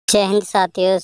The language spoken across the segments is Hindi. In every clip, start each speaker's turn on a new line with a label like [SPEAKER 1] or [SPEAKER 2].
[SPEAKER 1] जय हिंद साथियों,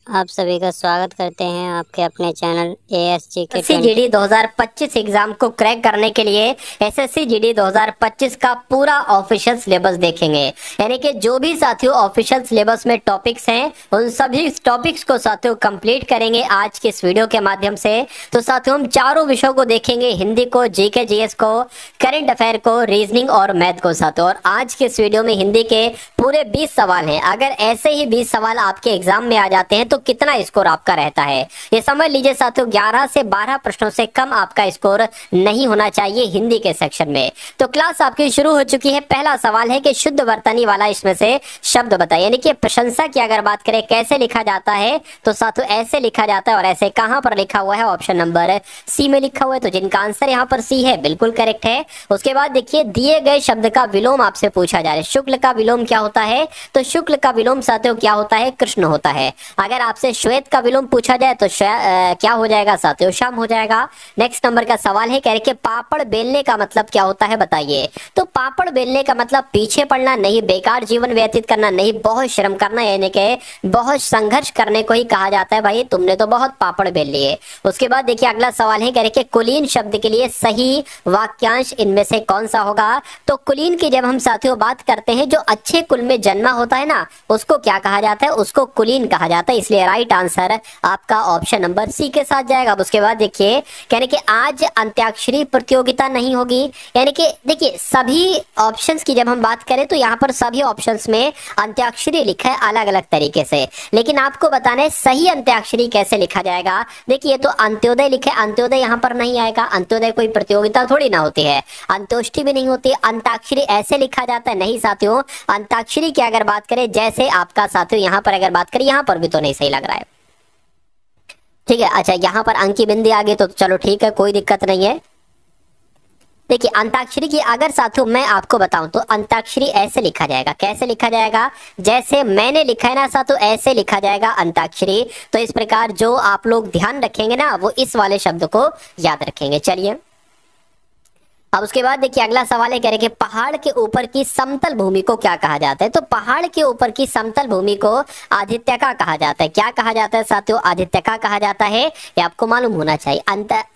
[SPEAKER 1] आप सभी का स्वागत करते हैं आपके अपने चैनल ASG के
[SPEAKER 2] एसएससी जीडी 2025 एग्जाम को क्रैक करने के लिए एसएससी जीडी 2025 का पूरा ऑफिशियल सिलेबस देखेंगे। यानी कि जो भी साथियों ऑफिशियल सिलेबस में टॉपिक्स हैं उन सभी टॉपिक्स को साथियों कंप्लीट करेंगे आज के इस वीडियो के माध्यम से। तो साथियों हम चारों विषयों को देखेंगे, हिंदी को, जीके जीएस को, करंट अफेयर को, रीजनिंग और मैथ को साथियों। और आज के इस वीडियो में हिंदी के पूरे 20 सवाल हैं। अगर ऐसे ही 20 सवाल आपके एग्जाम में आ जाते हैं तो कितना स्कोर आपका रहता है ये समझ लीजिए साथियों। 11 से 12 प्रश्नों से कम आपका स्कोर नहीं होना चाहिए हिंदी के सेक्शन में। तो क्लास आपकी शुरू हो चुकी है। पहला सवाल है कि शुद्ध वर्तनी वाला इसमें से शब्द बताइए। यानी कि प्रशंसा की अगर बात करें कैसे लिखा जाता है तो साथियों ऐसे लिखा जाता है। और ऐसे कहां पर लिखा हुआ है? ऑप्शन नंबर सी में लिखा हुआ है। तो जिनका आंसर यहाँ पर सी है बिल्कुल करेक्ट है। उसके बाद देखिए दिए गए शब्द का विलोम आपसे पूछा जा रहा है। शुक्ल का विलोम क्या होता है? तो शुक्ल का विलोम साथियों क्या होता है? कृष्ण होता है। अगर आपसे श्वेत का विलोम पूछा जाए तो क्या हो जाएगा साथियों? श्याम हो जाएगा। नेक्स्ट नंबर का सवाल है कह रहे कि पापड़ बेलने का मतलब क्या होता है बताइए। तो पापड़ बेलने का मतलब पीछे पड़ना नहीं, बेकार जीवन व्यतीत करना नहीं, बहुत श्रम करना, यानी कि बहुत संघर्ष करने को ही कहा जाता है। भाई तुमने तो बहुत पापड़ बेल लिए। उसके बाद देखिए अगला सवाल है कह रहे कि कुलीन शब्द के लिए सही वाक्यांश इनमें से कौन सा होगा। तो कुलीन की जब हम साथियों बात करते हैं, जो अच्छे कुल में जन्मा होता है ना, उसको क्या कहा जाता है? उसको कुलीन कहा जाता है। इसलिए राइट आंसर आपका ऑप्शन नंबर सी के साथ जाएगा। अब उसके बाद देखिए कहने कि आज अंत्याक्षरी प्रतियोगिता नहीं होगी। यानी कि देखिए सभी ऑप्शंस की जब हम बात करें तो यहाँ पर सभी ऑप्शंस में अंत्याक्षरी लिखा है अलग अलग तरीके से, लेकिन आपको बताना है सही अंत्याक्षरी कैसे लिखा जाएगा। देखिए तो अंत्योदय लिखे, अंत्योदय यहाँ पर नहीं आएगा। अंत्योदय कोई प्रतियोगिता थोड़ी ना होती है, अंत्योष्टि भी नहीं होती। अंताक्षरी ऐसे लिखा जाता है नहीं साथियों। अंताक्षरी की अगर बात करें जैसे आपका साथियों यहाँ पर अगर बात करें, यहाँ पर भी तो नहीं सही लग रहा है। ठीक है, अच्छा यहाँ पर अंक की बिंदी आ गई तो चलो ठीक है, कोई दिक्कत नहीं है। देखिए अंताक्षरी की अगर साथियों मैं आपको बताऊं तो अंताक्षरी ऐसे लिखा जाएगा। कैसे लिखा जाएगा? जैसे मैंने लिखा है ना साथियों ऐसे लिखा जाएगा अंताक्षरी। तो इस प्रकार जो आप लोग ध्यान रखेंगे ना वो इस वाले शब्द को याद रखेंगे। चलिए अब उसके बाद देखिए अगला सवाल है कह रहे कि पहाड़ के ऊपर की समतल भूमि को क्या कहा जाता है। तो पहाड़ के ऊपर की समतल भूमि को आदित्यका कहा जाता है। क्या कहा जाता है साथियों? आदित्यका कहा जाता है। ये आपको मालूम होना चाहिए।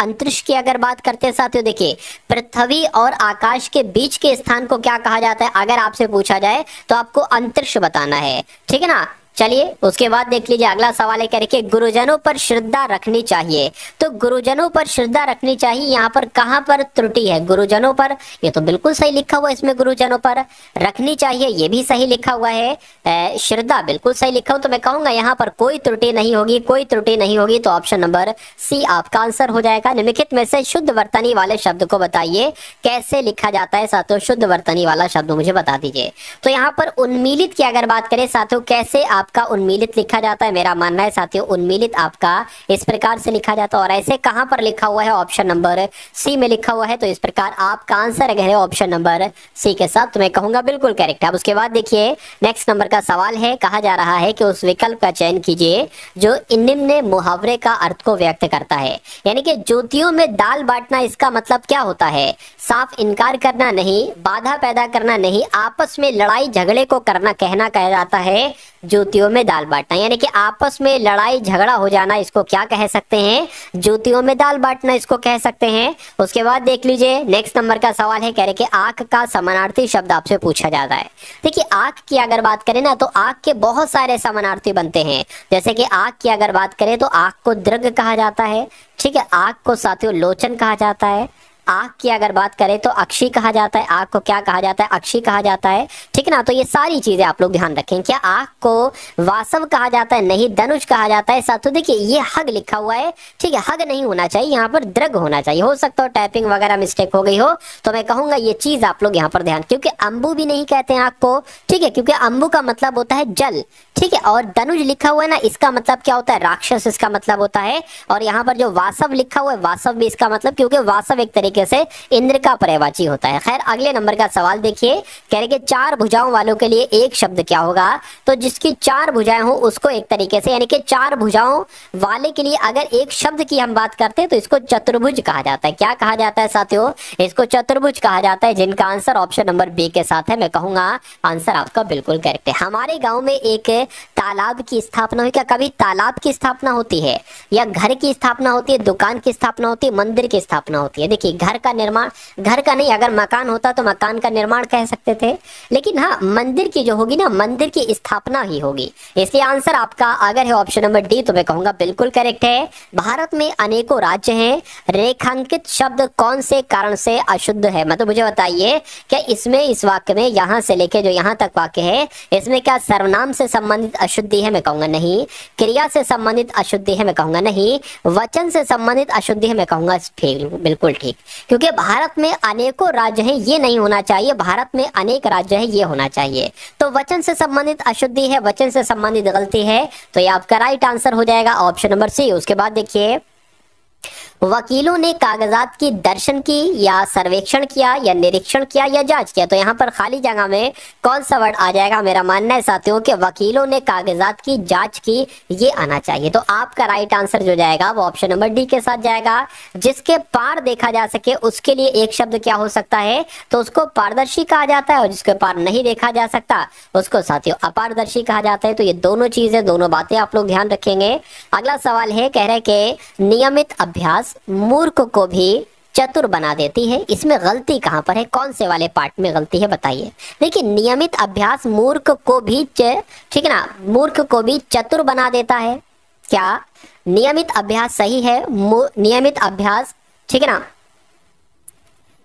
[SPEAKER 2] अंतरिक्ष की अगर बात करते हैं साथियों, देखिए पृथ्वी और आकाश के बीच के स्थान को क्या कहा जाता है? अगर आपसे पूछा जाए तो आपको अंतरिक्ष बताना है, ठीक है ना। चलिए उसके बाद देख लीजिए अगला सवाल है कह रहे कि गुरुजनों पर श्रद्धा रखनी चाहिए। तो गुरुजनों पर श्रद्धा रखनी चाहिए, यहाँ पर कहां पर त्रुटि है? गुरुजनों पर, ये तो बिल्कुल सही लिखा हुआ है। इसमें गुरुजनों पर रखनी चाहिए ये भी सही लिखा हुआ है। श्रद्धा बिल्कुल सही लिखा हूं। तो मैं कहूंगा यहाँ पर कोई त्रुटि नहीं होगी, कोई त्रुटि नहीं होगी। तो ऑप्शन नंबर सी आपका आंसर हो जाएगा। निम्नलिखित में से शुद्ध वर्तनी वाले शब्द को बताइए कैसे लिखा जाता है साथियों। शुद्ध वर्तनी वाला शब्द मुझे बता दीजिए। तो यहाँ पर उन्मीलित की अगर बात करें साथियों, कैसे आपका उन्मीलित लिखा जाता है? मेरा मानना है साथियों उन्मीलित आपका इस प्रकार से लिखा जाता है। और ऐसे कहां पर लिखा हुआ है? ऑप्शन नंबर सी में लिखा हुआ है। तो इस प्रकार आपका आंसर है ऑप्शन नंबर सी के साथ। तो मैं कहूंगा बिल्कुल करेक्ट है। अब उसके बाद देखिए नेक्स्ट नंबर का सवाल है, कहा जा रहा है कि उस विकल्प का चयन कीजिए जो निम्न मुहावरे का अर्थ को व्यक्त करता है। यानी कि ज्योतियों में दाल बांटना, इसका मतलब क्या होता है? साफ इनकार करना नहीं, बाधा पैदा करना नहीं, आपस में लड़ाई झगड़े को करना कहना कहा जाता है ज्योतियों में दाल बांटना। यानी कि आपस में लड़ाई झगड़ा हो जाना, इसको क्या कह सकते हैं? ज्योतियों में दाल बांटना इसको कह सकते हैं। उसके बाद देख लीजिए नेक्स्ट नंबर का सवाल है कह रहे कि आंख का समानार्थी शब्द आपसे पूछा जाता है। देखिए आंख की अगर बात करें ना तो आंख के बहुत सारे समानार्थी बनते हैं। जैसे कि आंख की अगर बात करें तो आंख को दृग कहा जाता है, ठीक है। आंख को साथियों लोचन कहा जाता है। आंख की अगर बात करें तो अक्षी कहा जाता है। आंख को क्या कहा जाता है? अक्षी कहा जाता है, ठीक है ना। तो ये सारी चीजें आप लोग ध्यान रखें। क्या आंख को वासव कहा जाता है? नहीं, धनुष कहा जाता है साथियों। देखिए ये हग लिखा हुआ है, ठीक है। हग नहीं होना चाहिए, यहाँ पर दृग होना चाहिए। हो सकता है टाइपिंग वगैरह मिस्टेक हो गई हो, तो मैं कहूंगा ये चीज आप लोग यहाँ पर ध्यान, क्योंकि अंबु भी नहीं कहते हैं आंख को, ठीक है, क्योंकि अंबु का मतलब होता है जल, ठीक है। और धनुष लिखा हुआ है ना, इसका मतलब क्या होता है? राक्षस इसका मतलब होता है। और यहाँ पर जो वासव लिखा हुआ है, वासव भी इसका मतलब, क्योंकि वासव एक तरीके तरीके से इंद्र का पर्यायवाची होता है। खैर अगले नंबर का सवाल देखिए, कह रहे कि 4 भुजाओं वालों के लिए एक शब्द क्या होगा। तो जिसकी 4 भुजाएं हो उसको एक तरीके से, यानी कि 4 भुजाओं वाले के लिए अगर एक शब्द की हम बात करते हैं तो इसको चतुर्भुज कहा जाता है। क्या कहा जाता है साथियों, इसको चतुर्भुज कहा जाता है, जिनका आंसर ऑप्शन नंबर बी के साथ है। मैं कहूंगा आंसर आपका बिल्कुल करेक्ट है। हमारे गांव में एक तालाब की स्थापना हुई। क्या कभी तालाब की स्थापना होती है, या घर की स्थापना होती है, दुकान की स्थापना होती है, मंदिर की स्थापना होती है? देखिए घर का निर्माण, घर का नहीं, अगर मकान होता तो मकान का निर्माण कह सकते थे, लेकिन हाँ मंदिर की जो होगी ना, मंदिर की स्थापना ही होगी। इसलिए आंसर आपका अगर है ऑप्शन नंबर डी तो मैं कहूंगा बिल्कुल करेक्ट है। भारत में अनेकों राज्य हैं, रेखांकित शब्द कौन से कारण से अशुद्ध है? मतलब मुझे बताइए क्या इसमें, इस वाक्य में यहां से लेके जो यहां तक वाक्य है, इसमें क्या सर्वनाम से संबंधित अशुद्धि है? मैं कहूंगा नहीं। क्रिया से संबंधित अशुद्धि है? मैं कहूंगा नहीं। वचन से संबंधित अशुद्धि है? मैं कहूंगा बिल्कुल ठीक, क्योंकि भारत में अनेकों राज्य हैं ये नहीं होना चाहिए, भारत में अनेक राज्य है ये होना चाहिए। तो वचन से संबंधित अशुद्धि है, वचन से संबंधित गलती है, तो ये आपका राइट आंसर हो जाएगा ऑप्शन नंबर सी। उसके बाद देखिए, वकीलों ने कागजात की दर्शन की या सर्वेक्षण किया या निरीक्षण किया या जांच किया। तो यहाँ पर खाली जगह में कौन सा वर्ड आ जाएगा? मेरा मानना है साथियों कि वकीलों ने कागजात की जांच की, ये आना चाहिए। तो आपका राइट आंसर जो जाएगा वो ऑप्शन नंबर डी के साथ जाएगा। जिसके पार देखा जा सके उसके लिए एक शब्द क्या हो सकता है? तो उसको पारदर्शी कहा जाता है, और जिसके पार नहीं देखा जा सकता उसको साथियों अपारदर्शी कहा जाता है। तो ये दोनों चीजें, दोनों बातें आप लोग ध्यान रखेंगे। अगला सवाल है, कह रहे कि नियमित अभ्यास मूर्ख को भी चतुर बना देती है। इसमें गलती कहां पर है, कौन से वाले पार्ट में गलती है बताइए? देखिए नियमित अभ्यास मूर्ख को भी ठीक है ना, मूर्ख को भी चतुर बना देता है। क्या नियमित अभ्यास सही है? नियमित अभ्यास, ठीक है ना,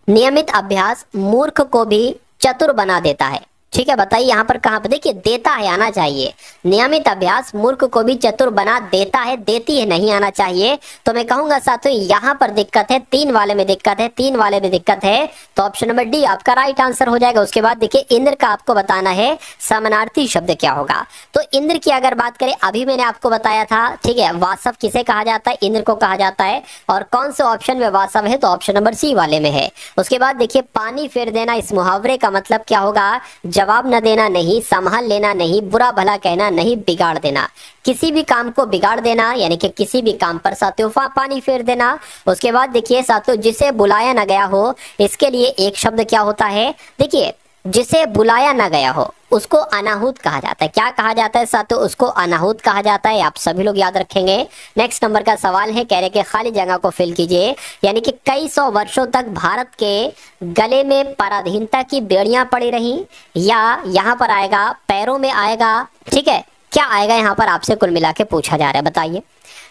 [SPEAKER 2] नियमित अभ्यास मूर्ख को भी चतुर बना देता है। ठीक है, बताइए यहाँ पर कहां पर? देखिए देता है आना चाहिए। नियमित अभ्यास मूर्ख को भी चतुर बना देता है, देती है नहीं आना चाहिए। तो मैं कहूंगा साथियों यहाँ पर दिक्कत है, 3 वाले में दिक्कत है, 3 वाले में दिक्कत है। तो ऑप्शन नंबर डी आपका राइट आंसर हो जाएगा। उसके बाद देखिए इंद्र का आपको बताना है समानार्थी शब्द क्या होगा। तो इंद्र की अगर बात करें, अभी मैंने आपको बताया था, ठीक है, वासव किसे कहा जाता है? इंद्र को कहा जाता है। और कौन से ऑप्शन में वासव है? तो ऑप्शन नंबर सी वाले में है। उसके बाद देखिए पानी फेर देना, इस मुहावरे का मतलब क्या होगा? जवाब न देना नहीं, संभाल लेना नहीं, बुरा भला कहना नहीं, बिगाड़ देना। किसी भी काम को बिगाड़ देना, यानी कि किसी भी काम पर साथियों पानी फेर देना। उसके बाद देखिए साथियों, जिसे बुलाया न गया हो, इसके लिए एक शब्द क्या होता है? देखिए जिसे बुलाया न गया हो उसको अनाहुत कहा जाता है। क्या कहा जाता है साथियों? उसको अनाहुत कहा जाता है। आप सभी लोग याद रखेंगे। नेक्स्ट नंबर का सवाल है, कह रहे कि खाली जगह को फिल कीजिए। यानी कि कई सौ वर्षों तक भारत के गले में पराधीनता की बेड़ियां पड़ी रही, या यहाँ पर आएगा पैरों में आएगा, ठीक है, क्या आएगा यहाँ पर आपसे कुल मिला के पूछा जा रहा है, बताइए।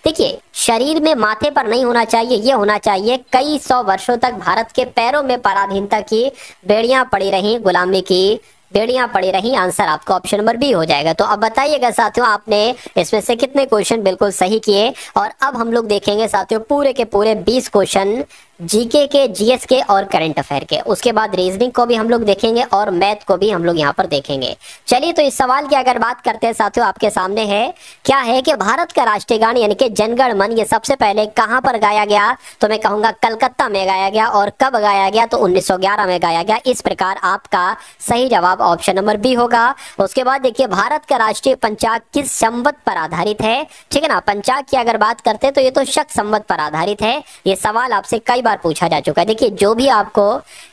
[SPEAKER 2] देखिए शरीर में, माथे पर नहीं होना चाहिए, ये होना चाहिए कई सौ वर्षों तक भारत के पैरों में पराधीनता की बेड़ियां पड़ी रही, गुलामी की बेड़ियां पड़ी रही। आंसर आपका ऑप्शन नंबर बी हो जाएगा। तो अब बताइएगा साथियों आपने इसमें से कितने क्वेश्चन बिल्कुल सही किए। और अब हम लोग देखेंगे साथियों पूरे के पूरे 20 क्वेश्चन जीके के, जीएस के और करंट अफेयर के। उसके बाद रीजनिंग को भी हम लोग देखेंगे और मैथ को भी हम लोग यहाँ पर देखेंगे। चलिए तो इस सवाल की अगर बात करते हैं साथियों, आपके सामने है, क्या है कि भारत का राष्ट्रीय गान यानी कि जनगण मन ये सबसे पहले कहां पर गाया गया? तो मैं कहूंगा कलकत्ता में गाया गया। और कब गाया गया? तो 1911 में गाया गया। इस प्रकार आपका सही जवाब ऑप्शन नंबर बी होगा। उसके बाद देखिए भारत का राष्ट्रीय पंचांग किस संवत पर आधारित है? ठीक है ना, पंचांग की अगर बात करते हैं तो ये तो शक संवत पर आधारित है। ये सवाल आपसे कई बार पूछा जा चुका है। देखिए जो भी आपको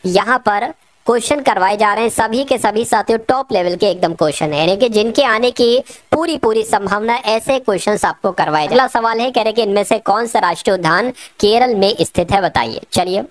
[SPEAKER 2] यहाँ पर क्वेश्चन करवाए जा रहे हैं सभी के सभी साथियों टॉप लेवल के एकदम क्वेश्चन है, यानी कि जिनके आने की पूरी संभावना, ऐसे क्वेश्चंस आपको करवाए। अगला सवाल है, कह रहे कि इनमें से कौन सा राष्ट्रीय उद्यान केरल में स्थित है, बताइए। चलिए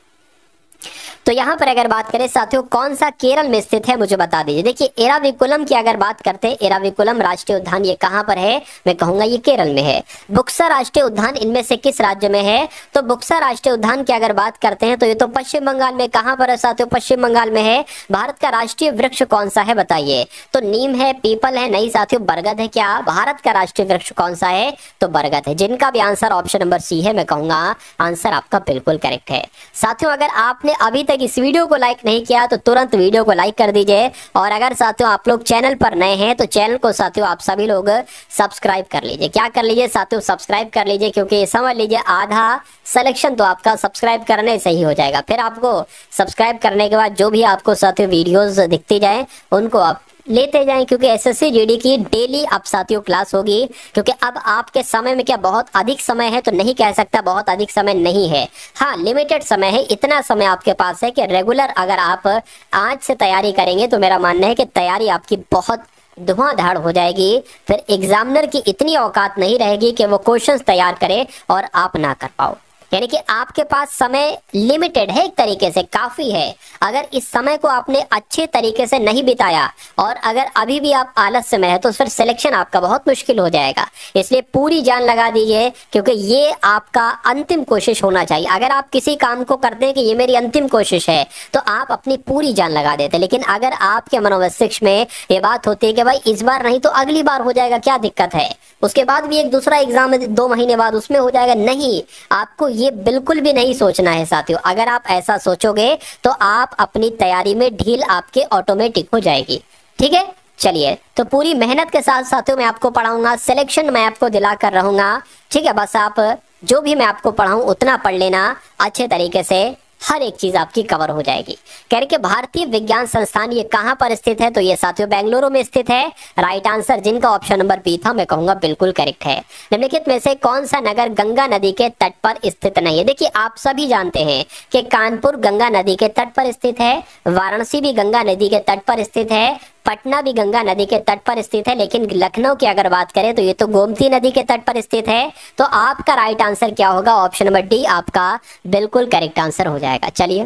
[SPEAKER 2] तो यहाँ पर अगर बात करें साथियों कौन सा केरल में स्थित है मुझे बता दीजिए। देखिए एराविकुलम की अगर बात करते हैं, एराविकुलम राष्ट्रीय उद्यान ये कहाँ पर है? मैं कहूंगा ये केरल में है। बुक्सा राष्ट्रीय उद्यान इनमें से किस राज्य में है? तो बुक्सा राष्ट्रीय उद्यान की अगर बात करते हैं तो ये तो पश्चिम बंगाल में। कहाँ पर है साथियों? पश्चिम बंगाल में है। भारत का राष्ट्रीय वृक्ष कौन सा है बताइए? तो नीम है, पीपल है, नहीं साथियों बरगद है। क्या भारत का राष्ट्रीय वृक्ष कौन सा है? तो बरगद है, जिनका भी आंसर ऑप्शन नंबर सी है। मैं कहूंगा आंसर आपका बिल्कुल करेक्ट है। साथियों अगर आपने अभी तक तक इस वीडियो को लाइक नहीं किया तो तुरंत वीडियो को लाइक कर दीजिए। और अगर साथियों आप लोग चैनल पर नए हैं तो चैनल को साथियों आप सभी लोग सब्सक्राइब कर लीजिए। क्या कर लीजिए साथियों, सब्सक्राइब कर लीजिए, क्योंकि समझ लीजिए आधा सिलेक्शन तो आपका सब्सक्राइब करने से ही हो जाएगा। फिर आपको सब्सक्राइब करने के बाद जो भी आपको साथियों वीडियोस दिखती जाए उनको आप लेते जाएं, क्योंकि एसएससी जीडी की डेली अब साथियों क्लास होगी। क्योंकि अब आपके समय में क्या बहुत अधिक समय है तो नहीं कह सकता, बहुत अधिक समय नहीं है, हाँ लिमिटेड समय है। इतना समय आपके पास है कि रेगुलर अगर आप आज से तैयारी करेंगे तो मेरा मानना है कि तैयारी आपकी बहुत धुआंधार हो जाएगी। फिर एग्जामिनर की इतनी औकात नहीं रहेगी कि वो क्वेश्चंस तैयार करे और आप ना कर पाओ। यानी कि आपके पास समय लिमिटेड है, एक तरीके से काफी है। अगर इस समय को आपने अच्छे तरीके से नहीं बिताया और अगर अभी भी आप आलस्य में है तो फिर सिलेक्शन आपका बहुत मुश्किल हो जाएगा। इसलिए पूरी जान लगा दीजिए, क्योंकि ये आपका अंतिम कोशिश होना चाहिए। अगर आप किसी काम को करते हैं कि ये मेरी अंतिम कोशिश है तो आप अपनी पूरी जान लगा देते, लेकिन अगर आपके मनोमस्तिष्क में ये बात होती है कि भाई इस बार नहीं तो अगली बार हो जाएगा, क्या दिक्कत है, उसके बाद भी एक दूसरा एग्जाम 2 महीने बाद उसमें हो जाएगा, नहीं, आपको ये बिल्कुल भी नहीं सोचना है साथियों। अगर आप ऐसा सोचोगे तो आप अपनी तैयारी में ढील आपके ऑटोमेटिक हो जाएगी। ठीक है, चलिए तो पूरी मेहनत के साथ साथियों मैं आपको पढ़ाऊंगा, सिलेक्शन मैं आपको दिला कर रहूंगा। ठीक है, बस आप जो भी मैं आपको पढ़ाऊं उतना पढ़ लेना अच्छे तरीके से, हर एक चीज आपकी कवर हो जाएगी। कह रहे कि भारतीय विज्ञान संस्थान ये कहां पर स्थित है, तो ये साथियों बेंगलुरु में स्थित है। राइट आंसर जिनका ऑप्शन नंबर बी था मैं कहूंगा बिल्कुल करेक्ट है। निम्नलिखित में से कौन सा नगर गंगा नदी के तट पर स्थित नहीं है। देखिए आप सभी जानते हैं कि कानपुर गंगा नदी के तट पर स्थित है, वाराणसी भी गंगा नदी के तट पर स्थित है, पटना भी गंगा नदी के तट पर स्थित है, लेकिन लखनऊ की अगर बात करें तो ये तो गोमती नदी के तट पर स्थित है। तो आपका राइट आंसर क्या होगा, ऑप्शन नंबर डी आपका बिल्कुल करेक्ट आंसर हो जाएगा। चलिए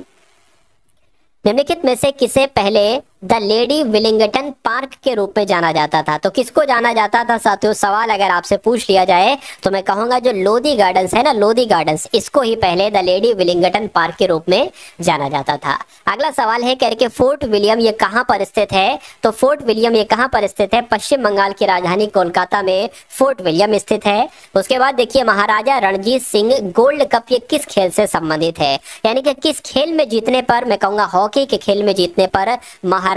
[SPEAKER 2] निम्नलिखित में से किसे पहले द लेडी विलिंगटन पार्क के रूप में जाना जाता था, तो किसको जाना जाता था साथियों, सवाल अगर आपसे पूछ लिया जाए तो मैं कहूंगा जो लोधी गार्डन्स है ना, लोधी गार्डन्स, इसको ही पहले द लेडी विलिंगटन पार्क के रूप में जाना जाता था। अगला सवाल है कह रहे कि फोर्ट विलियम ये कहां पर स्थित है, तो फोर्ट विलियम ये कहां पर स्थित है, पश्चिम बंगाल की राजधानी कोलकाता में फोर्ट विलियम स्थित है। उसके बाद देखिए महाराजा रणजीत सिंह गोल्ड कप ये किस खेल से संबंधित है, यानी कि किस खेल में जीतने पर, मैं कहूंगा हॉकी के खेल में जीतने पर महाराजा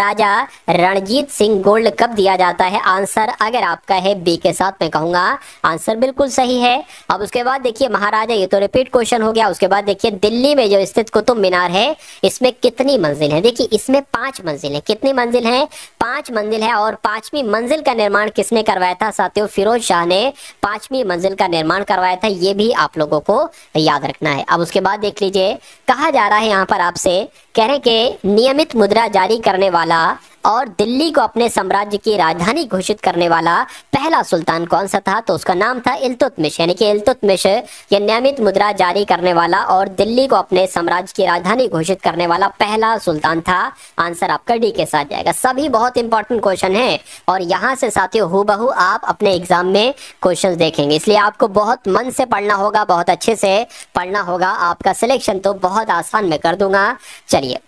[SPEAKER 2] रणजीत सिंह गोल्ड कप दिया जाता है। आंसर अगर आपका है बी के साथ मैं कहूंगा आंसर बिल्कुल सही है। अब उसके बाद देखिए महाराजा, ये तो रिपीट क्वेश्चन हो गया। उसके बाद देखिए दिल्ली में जो स्थित कुतुब मीनार है इसमें कितनी मंजिल है, देखिए इसमें 5 मंजिल है। कितनी मंजिल है, 5 मंजिल है। और 5वीं मंजिल का निर्माण किसने करवाया था साथियों, फिरोज शाह ने 5वीं मंजिल का निर्माण करवाया था, ये भी आप लोगों को याद रखना है। अब उसके बाद देख लीजिए कहा जा रहा है यहाँ पर आपसे, कह रहे कि नियमित मुद्रा जारी करने वाला और दिल्ली को अपने साम्राज्य की राजधानी घोषित करने वाला पहला सुल्तान कौन सा था, तो उसका नाम था इल्तुतमिश। यानी कि इल्तुतमिश ये नियमित मुद्रा जारी करने वाला और दिल्ली को अपने साम्राज्य की राजधानी घोषित करने वाला पहला सुल्तान था। आंसर आपका डी के साथ जाएगा। सभी बहुत इंपॉर्टेंट क्वेश्चन है और यहाँ से साथियों हूबहू आप अपने एग्जाम में क्वेश्चन देखेंगे, इसलिए आपको बहुत मन से पढ़ना होगा, बहुत अच्छे से पढ़ना होगा। आपका सिलेक्शन तो बहुत आसान मैं कर दूंगा। चलिए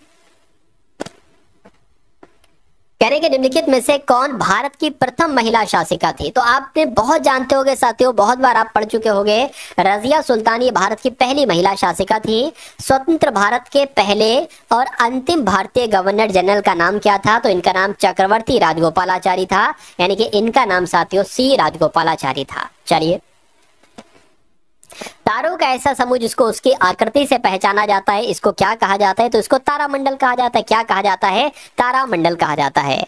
[SPEAKER 2] कह रहे कि निम्नलिखित में से कौन भारत की प्रथम महिला शासिका थी, तो आपने बहुत जानते होंगे साथियों, बहुत बार आप पढ़ चुके होंगे। रजिया सुल्तान ये भारत की पहली महिला शासिका थी। स्वतंत्र भारत के पहले और अंतिम भारतीय गवर्नर जनरल का नाम क्या था, तो इनका नाम चक्रवर्ती राजगोपालाचारी था। यानी कि इनका नाम साथियों सी राजगोपालाचारी था। चलिए तारों का ऐसा समूह जिसको उसकी आकृति से पहचाना जाता है, इसको क्या कहा जाता है, तो इसको तारामंडल कहा जाता है। क्या कहा जाता है, तारामंडल कहा जाता है।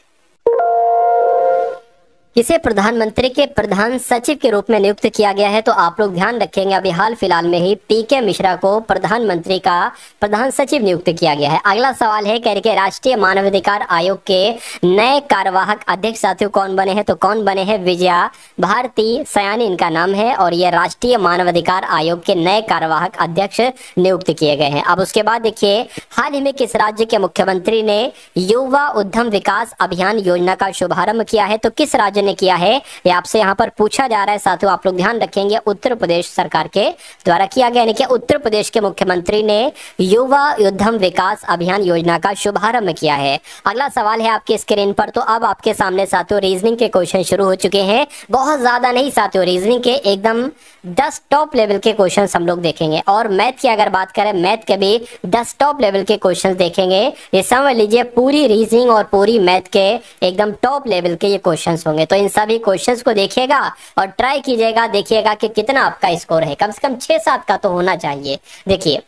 [SPEAKER 2] किसे प्रधानमंत्री के प्रधान सचिव के रूप में नियुक्त किया गया है, तो आप लोग ध्यान रखेंगे अभी हाल फिलहाल में ही पीके मिश्रा को प्रधानमंत्री का प्रधान सचिव नियुक्त किया गया है। अगला सवाल है कह रहे कि राष्ट्रीय मानवाधिकार आयोग के नए कार्यवाहक अध्यक्ष साथियों कौन बने हैं, तो कौन बने हैं, विजया भारती सयानी इनका नाम है और ये राष्ट्रीय मानवाधिकार आयोग के नए कार्यवाहक अध्यक्ष नियुक्त किए गए हैं। अब उसके बाद देखिए हाल ही में किस राज्य के मुख्यमंत्री ने युवा उद्यम विकास अभियान योजना का शुभारंभ किया है, तो किस राज्य राज्य ने किया है, ये आपसे यहाँ पर पूछा जा रहा है साथियों, आप लोग ध्यान रखेंगे। उत्तर प्रदेश सरकार के द्वारा किया गया, यानी कि उत्तर प्रदेश के मुख्यमंत्री ने युवा उद्यम विकास अभियान योजना का शुभारंभ किया है। अगला सवाल है आपके स्क्रीन पर। तो अब आपके सामने साथियों रीजनिंग के क्वेश्चन शुरू हो चुके हैं, बहुत ज्यादा नहीं साथियों, रीजनिंग के एकदम 10 टॉप लेवल के क्वेश्चन हम लोग देखेंगे। और मैथ की अगर बात करें, मैथ के भी 10 टॉप लेवल के क्वेश्चन देखेंगे। ये समझ लीजिए पूरी रीजनिंग और पूरी मैथ के एकदम टॉप लेवल के ये क्वेश्चंस होंगे। तो इन सभी क्वेश्चंस को देखिएगा और ट्राई कीजिएगा, देखिएगा कि कितना आपका स्कोर है। कम से कम 6-7 का तो होना चाहिए। देखिए,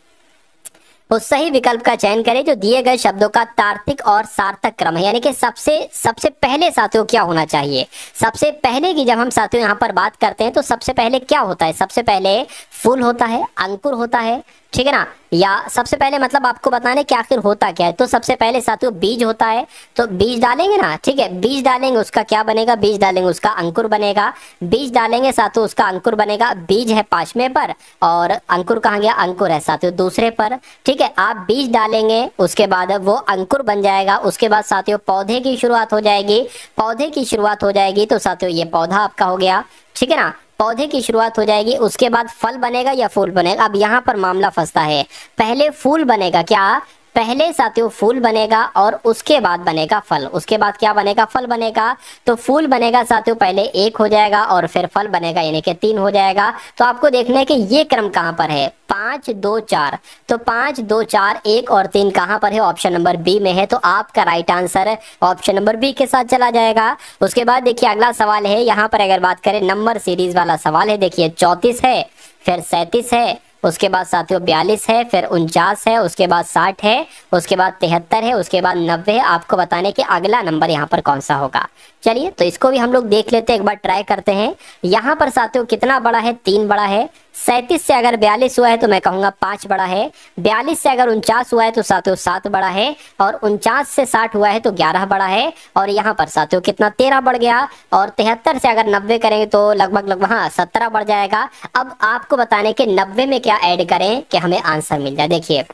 [SPEAKER 2] उस सही विकल्प का चयन करें जो दिए गए शब्दों का तार्किक और सार्थक क्रम है, यानी कि सबसे पहले साथियों क्या होना चाहिए। सबसे पहले की जब हम साथियों यहाँ पर बात करते हैं तो सबसे पहले क्या होता है, सबसे पहले फूल होता है, अंकुर होता है, ठीक है ना। या सबसे पहले मतलब आपको बताने कि आखिर होता क्या है। तो सबसे पहले साथियों बीज होता है, तो बीज डालेंगे ना, ठीक है, बीज डालेंगे उसका क्या बनेगा, बीज डालेंगे उसका अंकुर बनेगा। बीज डालेंगे साथियों उसका अंकुर बनेगा। बीज है 5वें पर और अंकुर कहाँ गया, अंकुर है साथियों दूसरे पर, ठीक है। आप बीज डालेंगे, उसके बाद वो अंकुर बन जाएगा। उसके बाद साथियों पौधे की शुरुआत हो जाएगी। पौधे की शुरुआत हो जाएगी तो साथियों ये पौधा आपका हो गया, ठीक है ना। पौधे की शुरुआत हो जाएगी, उसके बाद फल बनेगा या फूल बनेगा। अब यहाँ पर मामला फंसता है, पहले फूल बनेगा क्या, पहले साथियों फूल बनेगा और उसके बाद बनेगा फल। उसके बाद क्या बनेगा, फल बनेगा। तो फूल बनेगा साथियों पहले 1 हो जाएगा और फिर फल बनेगा यानी कि 3 हो जाएगा। तो आपको देखना है कि ये क्रम कहाँ पर है, 5 2 4। तो 5 2 4 1 और 3 कहाँ पर है, ऑप्शन नंबर बी में है। तो आपका right answer option number B के साथ चला जाएगा। उसके बाद देखिए अगला सवाल है, यहाँ पर अगर बात करें नंबर सीरीज वाला सवाल है। देखिए 34 है, फिर 37 है, उसके बाद साथियों 42 है, फिर 49 है, उसके बाद 60 है, उसके बाद 73 है, उसके बाद 90 है। आपको बताने कि अगला नंबर यहाँ पर कौन सा होगा। चलिए तो इसको भी हम लोग देख लेते हैं, एक बार ट्राई करते हैं। यहाँ पर साथियों कितना बड़ा है, 3 बड़ा है। 37 से अगर 42 हुआ है तो मैं कहूंगा 5 बड़ा है। 42 से अगर 49 हुआ है तो साथियों 7 बड़ा है। और 49 से 60 हुआ है तो 11 बड़ा है। और यहाँ पर साथियों कितना 13 बढ़ गया। और 73 से अगर 90 करेंगे तो लगभग हाँ 17 बढ़ जाएगा। अब आपको बताने के 90 में क्या ऐड करें कि हमें आंसर मिल जाए। देखिए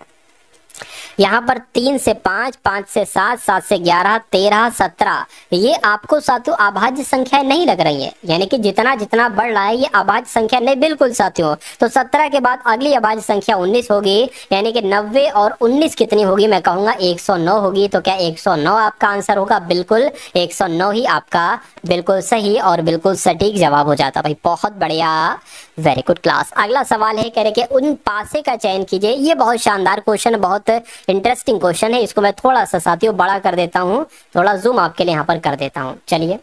[SPEAKER 2] यहाँ पर 3 से 5, 5 से 7, 7 से 11, 13, 17, ये आपको साथियों अभाज्य संख्या नहीं लग रही है, यानी कि जितना जितना बढ़ रहा है ये अभाज्य संख्या नहीं, बिल्कुल साथियों। तो 17 के बाद अगली अभाज्य संख्या 19 होगी, यानी कि 90 और 19 कितनी होगी, मैं कहूंगा 109 होगी। तो क्या 109 आपका आंसर होगा, बिल्कुल 109 ही आपका बिल्कुल सही और बिल्कुल सटीक जवाब हो जाता। भाई बहुत बढ़िया, वेरी गुड क्लास। अगला सवाल है, कह रहे कि उन पासे का चयन कीजिए। ये बहुत शानदार क्वेश्चन, बहुत इंटरेस्टिंग क्वेश्चन है। इसको मैं थोड़ा सा साथियों बड़ा कर देता हूं, थोड़ा जूम आपके लिए यहां पर कर देता हूं। चलिए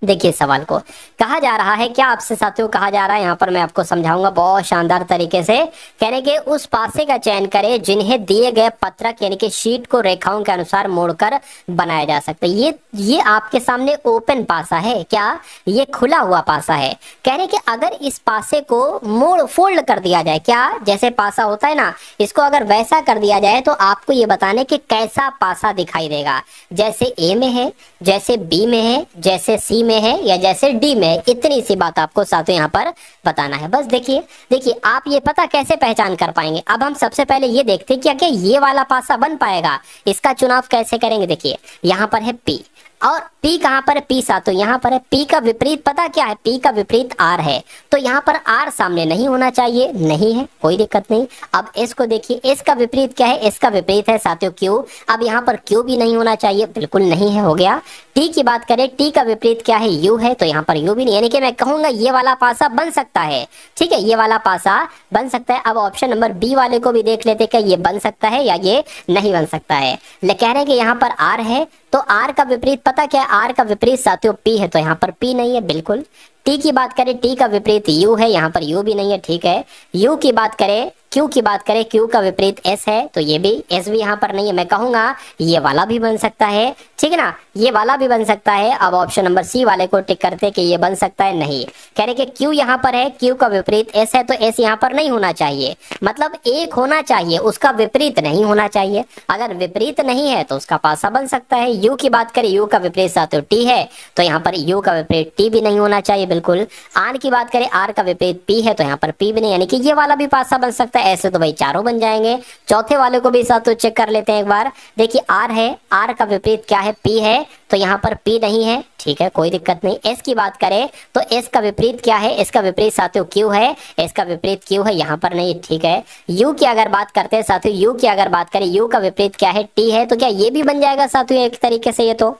[SPEAKER 2] देखिए सवाल को कहा जा रहा है, क्या आपसे साथियों कहा जा रहा है, यहाँ पर मैं आपको समझाऊंगा बहुत शानदार तरीके से। कहने के उस पासे का चयन करें जिन्हें दिए गए पत्रक यानी कि शीट को रेखाओं के अनुसार मोड़कर बनाया जा सकता है। ये आपके सामने ओपन पासा है, क्या ये खुला हुआ पासा है। कह रहे कि अगर इस पासे को मोड़ फोल्ड कर दिया जाए, क्या जैसे पासा होता है ना, इसको अगर वैसा कर दिया जाए तो आपको ये बताने कि कैसा पासा दिखाई देगा। जैसे ए में है, जैसे बी में है, जैसे सी में है या जैसे डी में है। इतनी सी बात आपको साथियों यहाँ पर बताना है बस। देखिए आप ये पता कैसे पहचान कर पाएंगे। अब हम सबसे पहले ये देखते हैं क्या ये वाला पासा बन पाएगा, इसका चुनाव कैसे करेंगे। देखिए यहाँ पर है पी और P कहां पर है, P साथियों यहाँ पर है। P का विपरीत पता क्या है, P का विपरीत R है। तो यहाँ पर R सामने नहीं होना चाहिए, नहीं है, कोई दिक्कत नहीं। अब S को देखिए, S का विपरीत क्या है, S का विपरीत है साथियों Q। अब यहाँ पर Q भी नहीं होना चाहिए, बिल्कुल नहीं है, हो गया। T की बात करें, T का विपरीत क्या है, U है, तो यहाँ पर U भी नहीं, यानी कि मैं कहूंगा ये वाला पासा बन सकता है। ठीक है, ये वाला पासा बन सकता है। अब ऑप्शन नंबर बी वाले को भी देख लेते क्या ये बन सकता है या ये नहीं बन सकता है। कह रहे हैं कि यहाँ पर R है, तो R का विपरीत पता क्या है, R का विपरीत साथियों P है, तो यहाँ पर P नहीं है बिल्कुल। T की बात करें, T का विपरीत U है, यहाँ पर U भी नहीं है, ठीक है। U की बात करें, Q की बात करें, Q का विपरीत S है, तो ये भी S भी यहाँ पर नहीं है। मैं कहूंगा ये वाला भी बन सकता है, ठीक है ना, ये वाला भी बन सकता है। अब ऑप्शन नंबर सी वाले को टिक करते कि ये बन सकता है, नहीं। कह रहे कि Q यहाँ पर है, Q का विपरीत S है, तो S यहाँ पर नहीं होना चाहिए, मतलब एक होना चाहिए, उसका विपरीत नहीं होना चाहिए। अगर विपरीत नहीं है तो उसका पासा बन सकता है। U की बात करें, U का विपरीत साथियों T है, तो यहाँ पर U का विपरीत T भी नहीं होना चाहिए बिल्कुल। R की बात करें, R का विपरीत P है, तो यहाँ पर P भी नहीं, यानी कि ये वाला भी पासा बन सकता है। सकता है, ऐसे तो भाई चारों बन जाएंगे। चौथे वाले को भी साथियों चेक कर लेते हैं एक बार। देखिए आर है, आर का विपरीत क्या है, पी है, तो यहाँ पर पी नहीं है, ठीक है कोई दिक्कत नहीं। एस की बात करें तो एस का विपरीत क्या है, एस का विपरीत साथियों क्यू है, एस का विपरीत क्यू है, यहाँ पर नहीं, ठीक है। यू की अगर बात करते हैं साथियों, यू की अगर बात करें, यू का विपरीत क्या है, टी है, तो क्या ये भी बन जाएगा साथियों एक तरीके से ये तो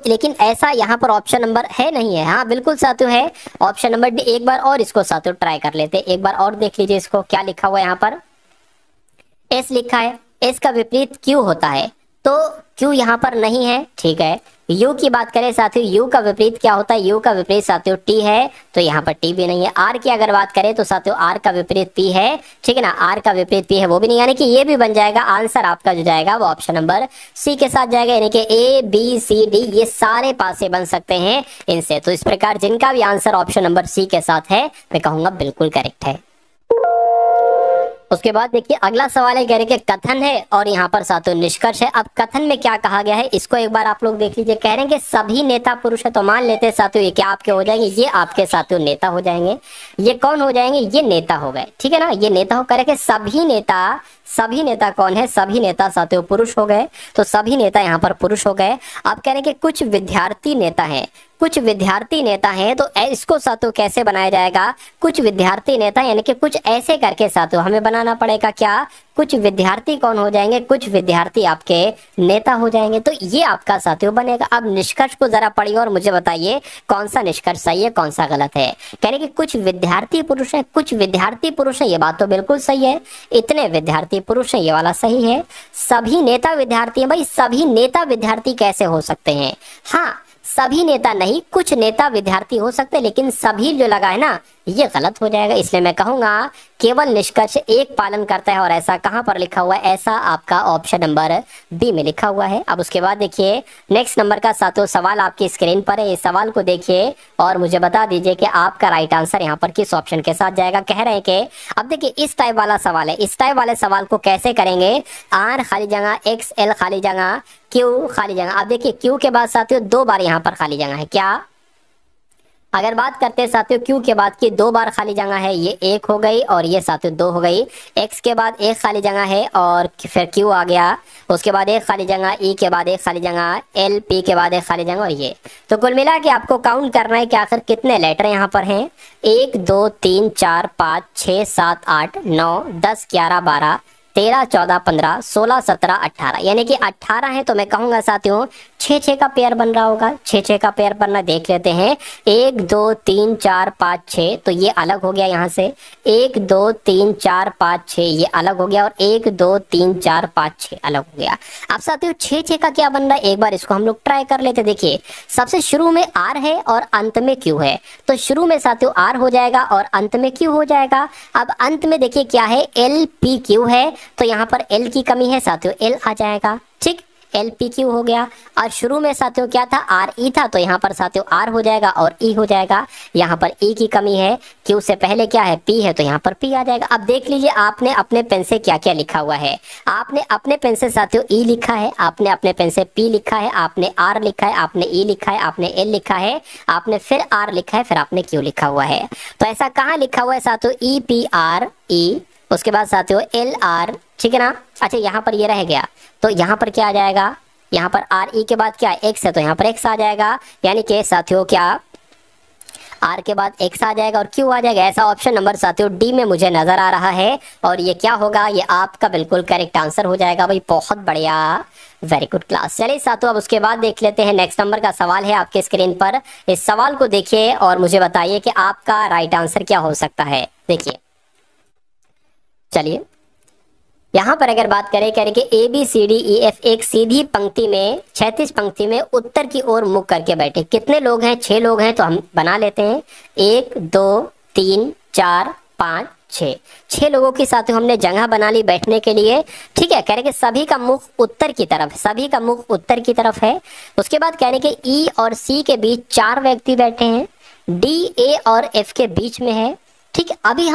[SPEAKER 2] लेकिन ऐसा यहाँ पर ऑप्शन नंबर है नहीं है। हाँ बिल्कुल साथियों है ऑप्शन नंबर डी। एक बार और इसको साथियों ट्राई कर लेते हैं, एक बार और देख लीजिए इसको क्या लिखा हुआ है यहाँ पर। एस लिखा है, एस का विपरीत क्यू होता है, तो क्यू यहाँ पर नहीं है, ठीक है। यू की बात करें साथियों, यू का विपरीत क्या होता है, यू का विपरीत साथियों टी है, तो यहाँ पर टी भी नहीं है। आर की अगर बात करें तो साथियों आर का विपरीत पी है, ठीक है ना, आर का विपरीत पी है, वो भी नहीं, यानी कि ये भी बन जाएगा। आंसर आपका जो जाएगा वो ऑप्शन नंबर सी के साथ जाएगा, यानी कि ए बी सी डी ये सारे पासे बन सकते हैं इनसे। तो इस प्रकार जिनका भी आंसर ऑप्शन नंबर सी के साथ है मैं कहूंगा बिल्कुल करेक्ट है। उसके बाद देखिए अगला सवाल है, कह रहे कि कथन है और यहाँ पर साथियों निष्कर्ष है। अब कथन में क्या कहा गया है इसको एक बार आप लोग देख लीजिए। कह रहे हैं कि सभी नेता पुरुष है, तो मान लेते हैं साथियों ये क्या आपके हो जाएंगे, ये आपके साथियों नेता हो जाएंगे। ये कौन हो जाएंगे, ये नेता हो गए, ठीक है ना, ये नेता हो। कह रहे कि सभी नेता कौन है, सभी नेता साथियों पुरुष हो गए, तो सभी नेता यहाँ पर पुरुष हो गए। अब कह रहे हैं कि कुछ विद्यार्थी नेता हैं, कुछ विद्यार्थी नेता हैं, तो इसको साथियों कैसे बनाया जाएगा, कुछ विद्यार्थी नेता यानी कि कुछ ऐसे करके साथियों हमें बनाना पड़ेगा क्या, कुछ विद्यार्थी कौन हो जाएंगे, कुछ विद्यार्थी आपके नेता हो जाएंगे, तो ये आपका साथियों बनेगा। अब निष्कर्ष को जरा पढ़िए और मुझे बताइए कौन सा निष्कर्ष सही है कौन सा गलत है। कह रहे कि कुछ विद्यार्थी पुरुष है, कुछ विद्यार्थी पुरुष है, ये बात तो बिल्कुल सही है। इतने विद्यार्थी पुरुष है, ये वाला सही है। सभी नेता विद्यार्थी है, भाई सभी नेता विद्यार्थी कैसे हो सकते हैं, हाँ सभी नेता नहीं, कुछ नेता विद्यार्थी हो सकते हैं, लेकिन सभी जो लगा है ना ये गलत हो जाएगा। इसलिए मैं कहूंगा केवल निष्कर्ष एक पालन करता है, और ऐसा कहां पर लिखा हुआ है, ऐसा आपका ऑप्शन नंबर बी में लिखा हुआ है। अब उसके बाद देखिए नेक्स्ट नंबर का सातों सवाल आपकी स्क्रीन पर है, इस सवाल को देखिए और मुझे बता दीजिए कि आपका राइट आंसर यहाँ पर किस ऑप्शन के साथ जाएगा। कह रहे हैं कि अब देखिए इस टाइप वाला सवाल है, इस टाइप वाले सवाल को कैसे करेंगे, आर खाली जगह एक्स एल खाली जगह क्यू खाली जगह। अब देखिए क्यू के बाद साथियों दो बार यहाँ पर खाली जगह है, क्या अगर बात करते हैं साथियों क्यू के बाद की दो बार खाली जगह है, ये एक हो गई और ये साथियों दो हो गई। एक्स के बाद एक खाली जगह है और फिर क्यू आ गया, उसके बाद एक खाली जगह, ई के बाद एक खाली जगह, एल पी के बाद एक खाली जगह और ये। तो कुल मिला के आपको काउंट करना है कि आखिर कितने लेटर यहाँ पर हैं। 1 2 3 4 5 6 7 8 9 10 11 12 13 14 15 16 17 18, यानी कि 18 है। तो मैं कहूंगा साथियों 6 का पेयर बन रहा होगा, 6 का पेयर बनना देख लेते हैं। 1 2 3 4 5 6, तो ये अलग हो गया यहाँ से। 1 2 3 4 5 6 ये अलग हो गया और 1 2 3 4 5 6 अलग हो गया। अब साथियों 6 का क्या बन रहा है, एक बार इसको हम लोग ट्राई कर लेते। देखिए सबसे शुरू में आर है और अंत में क्यू है, तो शुरू में साथियों आर हो जाएगा और अंत में क्यू हो जाएगा। अब अंत में देखिए क्या है, एल पी क्यू है, तो यहाँ पर एल की कमी है साथियों, एल आ जाएगा, ठीक, एल पी क्यू हो गया। और शुरू में साथियों क्या था, आर ई था, तो यहाँ पर साथियों आर हो जाएगा और ई हो जाएगा। यहाँ पर ई की कमी है, क्यू से पहले क्या है, पी है, तो यहाँ पर पी आ जाएगा। अब देख लीजिए आपने अपने पेन से क्या क्या लिखा हुआ है। आपने अपने पेन से साथियों ई लिखा है, आपने अपने पेन से पी लिखा है, आपने आर लिखा है, आपने ई लिखा है, आपने एल लिखा है, आपने फिर आर लिखा है, फिर आपने क्यू लिखा हुआ है। तो ऐसा कहाँ लिखा हुआ है साथियों, ई पी आर ई, उसके बाद साथियों एल आर, ठीक है ना। अच्छा यहाँ पर ये रह गया, तो यहाँ पर क्या आ जाएगा, यहाँ पर आर ई के बाद क्या एक्स है, तो यहाँ पर एक्स आ जाएगा, यानी कि साथियों क्या आर के बाद एक्स आ जाएगा और क्यू आ जाएगा। ऐसा ऑप्शन नंबर साथियों डी में मुझे नजर आ रहा है और ये क्या होगा, ये आपका बिल्कुल करेक्ट आंसर हो जाएगा। भाई बहुत बढ़िया, वेरी गुड क्लास। चलिए साथियों अब उसके बाद देख लेते हैं नेक्स्ट नंबर का सवाल है आपके स्क्रीन पर। इस सवाल को देखिए और मुझे बताइए कि आपका राइट आंसर क्या हो सकता है। देखिए चलिए यहाँ पर अगर बात करें, कह रहे कि A B C D E F एक सीधी पंक्ति में 36 पंक्ति में उत्तर की ओर मुख करके बैठे। कितने लोग हैं, 6 लोग हैं, तो हम बना लेते हैं 1 2 3 4 5 6, 6 लोगों के साथ हमने जगह बना ली बैठने के लिए, ठीक है। कह रहे कि सभी का मुख उत्तर की तरफ, सभी का मुख उत्तर की तरफ है। उसके बाद कह रहे कि ई और सी के बीच 4 व्यक्ति बैठे हैं, डी ए और एफ के बीच में है, ठीक है। अभी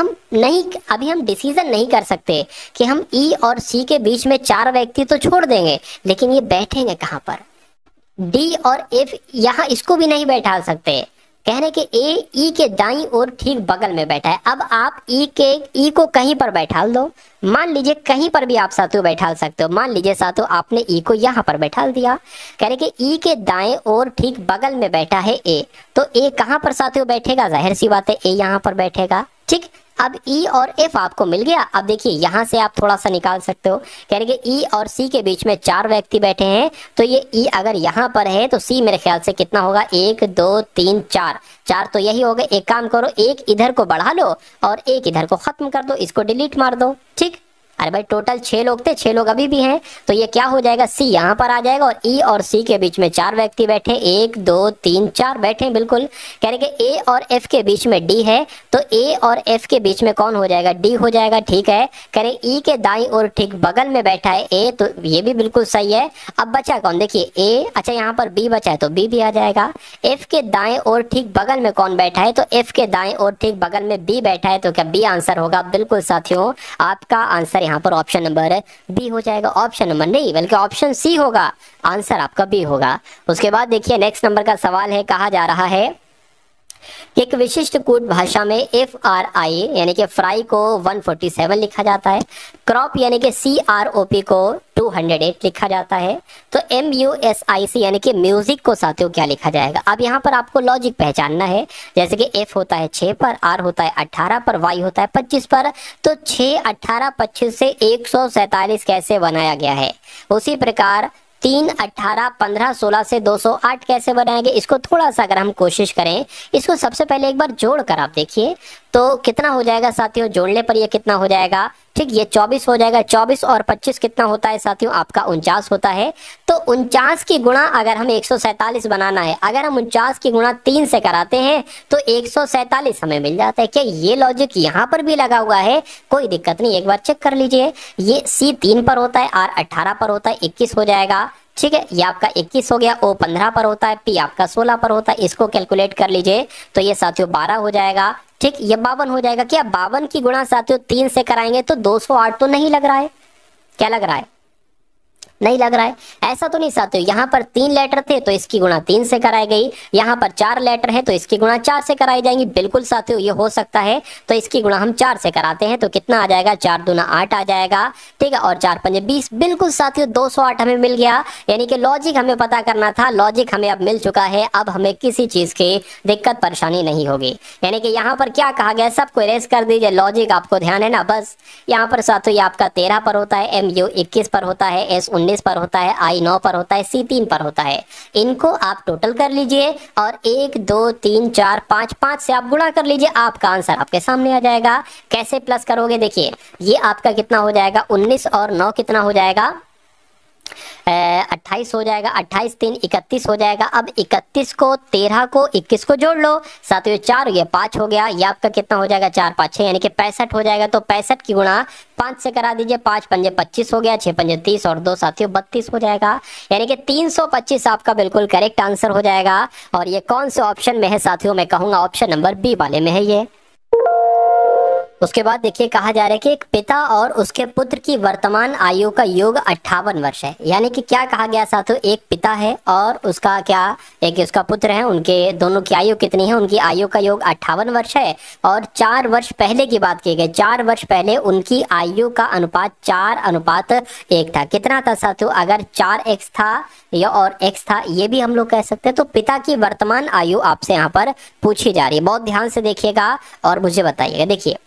[SPEAKER 2] हम डिसीजन नहीं कर सकते कि हम ई और सी के बीच में 4 व्यक्ति तो छोड़ देंगे, लेकिन ये बैठेंगे कहाँ पर, डी और एफ, यहाँ इसको भी नहीं बैठा सकते। कहने के ए ई के दाईं ओर ठीक बगल में बैठा है। अब आप ई को कहीं पर बैठाल दो, मान लीजिए कहीं पर भी आप साथियों बैठाल सकते हो। मान लीजिए साथियों आपने ई को यहाँ पर बैठाल दिया, कहने के ई के दाएं ओर ठीक बगल में बैठा है ए, तो ए कहाँ पर साथियों बैठेगा, जाहिर सी बात है ए यहाँ पर बैठेगा। ठीक, अब ई और एफ आपको मिल गया। अब देखिए यहाँ से आप थोड़ा सा निकाल सकते हो, कह रहे कि ई और सी के बीच में 4 व्यक्ति बैठे हैं, तो ये ई अगर यहाँ पर है तो सी मेरे ख्याल से कितना होगा, 1 2 3 4, 4 तो यही हो गए। एक काम करो, एक इधर को बढ़ा लो और एक इधर को खत्म कर दो, इसको डिलीट मार दो। ठीक, अरे भाई टोटल 6 लोग थे, 6 लोग अभी भी हैं, तो ये क्या हो जाएगा, सी यहाँ पर आ जाएगा और ई और सी के बीच में 4 व्यक्ति बैठे, 1 2 3 4 बैठे बिल्कुल। कह रहे कि ए और एफ के बीच में डी है, तो ए और एफ के बीच में कौन हो जाएगा, डी हो जाएगा। ठीक है, कह रहे ई के दाईं ओर ठीक बगल में बैठा है ए, तो ये भी बिल्कुल सही है। अब बचा कौन, देखिए ए, अच्छा यहाँ पर बी बचा है तो बी भी आ जाएगा। एफ के दाएं ओर ठीक बगल में कौन बैठा है, तो एफ के दाएं ओर ठीक बगल में बी बैठा है, तो क्या बी आंसर होगा, बिल्कुल साथियों आपका आंसर यहाँ पर ऑप्शन नंबर बी हो जाएगा। ऑप्शन नंबर नहीं बल्कि ऑप्शन सी होगा, आंसर आपका बी होगा। उसके बाद देखिए नेक्स्ट नंबर का सवाल है, कहा जा रहा है कि एक विशिष्ट कूट भाषा में एफ आर आई यानी कि फ्राई को 147 लिखा जाता है, क्रॉप यानी कि CROP को 208 लिखा जाता है, तो MUSIC यानी कि म्यूजिक को साथियों क्या लिखा जाएगा। अब यहाँ पर आपको लॉजिक पहचानना है, जैसे कि F होता है 6 पर, R होता है 18 पर, Y होता है 25 पर, तो 6 18 25 से 147 कैसे बनाया गया है, उसी प्रकार 3 18 15 16 से 208 कैसे बनाएंगे। इसको थोड़ा सा अगर हम कोशिश करें, इसको सबसे पहले एक बार जोड़कर आप देखिए तो कितना हो जाएगा साथियों, जोड़ने पर ये कितना हो जाएगा, ठीक, ये 24 हो जाएगा। 24 और 25 कितना होता है साथियों, आपका 49 होता है। तो 49 की गुणा अगर हमें 147 बनाना है, अगर हम 49 की गुणा 3 से कराते हैं तो 147 हमें मिल जाता है। क्या ये लॉजिक यहाँ पर भी लगा हुआ है, कोई दिक्कत नहीं, एक बार चेक कर लीजिए। ये C 3 पर होता है, R 18 पर होता है, 21 हो जाएगा। ठीक है, ये आपका 21 हो गया, O 15 पर होता है, P आपका 16 पर होता है, इसको कैलकुलेट कर लीजिए तो ये साथियों 12 हो जाएगा। ठीक, ये 52 हो जाएगा। क्या 52 की गुणा साथियों 3 से कराएंगे तो 208 तो नहीं लग रहा है, क्या लग रहा है, नहीं लग रहा है, ऐसा तो नहीं साथियों। यहाँ पर 3 लेटर थे तो इसकी गुणा 3 से कराई गई, यहाँ पर 4 लेटर है तो इसकी गुणा 4 से कराई जाएंगी। बिल्कुल साथियों ये हो सकता है, तो इसकी गुणा हम 4 से कराते हैं तो कितना आ जाएगा, 4 दूना 8 आ जाएगा। ठीक है, और 4 पंजे 20, बिल्कुल साथियों 208 हमें मिल गया। यानी कि लॉजिक हमें पता करना था, लॉजिक हमें अब मिल चुका है, अब हमें किसी चीज की दिक्कत परेशानी नहीं होगी। यानी कि यहाँ पर क्या कहा गया, सबको इरेज कर दीजिए, लॉजिक आपको ध्यान है ना, बस यहाँ पर साथियों ये आपका 13 पर होता है, MU 21 पर होता है, S 19 पर होता है, I 9 पर होता है, C 3 पर होता है। इनको आप टोटल कर लीजिए और 1 2 3 4 5 5 से आप गुणा कर लीजिए, आपका आंसर आपके सामने आ जाएगा। कैसे प्लस करोगे, देखिए ये आपका कितना हो जाएगा, 19 और 9 कितना हो जाएगा, 28 हो जाएगा, 28 3 31 हो जाएगा। अब 31 को 13 को 21 को जोड़ लो साथियों, 4 ये 5 हो गया, ये आपका कितना हो जाएगा, 4 5 6 यानी कि 65 हो जाएगा। तो 65 की गुणा 5 से करा दीजिए, 5 पंजे 25 हो गया, 6 पंजे 30 और 2 साथियों 32 हो जाएगा। यानी कि 325 आपका बिल्कुल करेक्ट आंसर हो जाएगा। और ये कौन से ऑप्शन में है साथियों, मैं कहूंगा ऑप्शन नंबर बी वाले में है ये। उसके बाद देखिए कहा जा रहा है कि एक पिता और उसके पुत्र की वर्तमान आयु का योग 58 वर्ष है। यानी कि क्या कहा गया साथियों, एक पिता है और उसका क्या, एक उसका पुत्र है, उनके दोनों की आयु कितनी है, उनकी आयु का योग 58 वर्ष है। और 4 वर्ष पहले की बात की गई, 4 वर्ष पहले उनकी आयु का अनुपात 4:1 था। कितना था साथियों, अगर 4x था या और x था, ये भी हम लोग कह सकते हैं। तो पिता की वर्तमान आयु आपसे यहाँ पर पूछी जा रही है, बहुत ध्यान से देखिएगा और मुझे बताइएगा। देखिए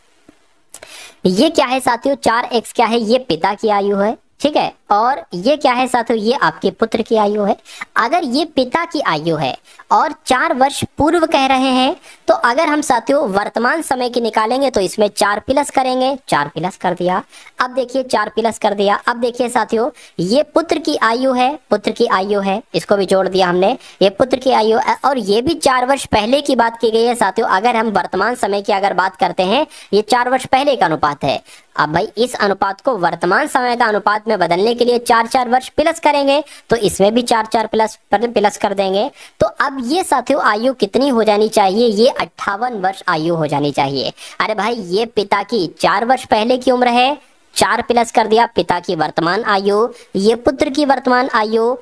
[SPEAKER 2] ये क्या है साथियों, 4x क्या है, ये पिता की आयु है, ठीक है, और ये क्या है साथियों, ये आपके पुत्र की आयु है। अगर ये पिता की आयु है और 4 वर्ष पूर्व कह रहे हैं, तो अगर हम साथियों वर्तमान समय की निकालेंगे तो इसमें 4 प्लस करेंगे, 4 प्लस कर दिया। अब देखिए 4 प्लस कर दिया। अब देखिए साथियों ये पुत्र की आयु है, पुत्र की आयु है, इसको भी जोड़ दिया हमने, ये पुत्र की आयु और ये भी 4 वर्ष पहले की बात की गई है साथियों। अगर हम वर्तमान समय की अगर बात करते हैं, ये 4 वर्ष पहले का अनुपात है। अब भाई इस अनुपात को वर्तमान समय का अनुपात में बदलने के लिए 4 वर्ष प्लस करेंगे, तो इसमें भी 4 प्लस कर देंगे। तो अब ये साथियों आयु कितनी हो जानी चाहिए, ये 58 वर्ष आयु हो जानी चाहिए। अरे भाई ये पिता की 4 वर्ष पहले की उम्र है, 4 प्लस कर दिया पिता की वर्तमान आयु, ये पुत्र की वर्तमान आयु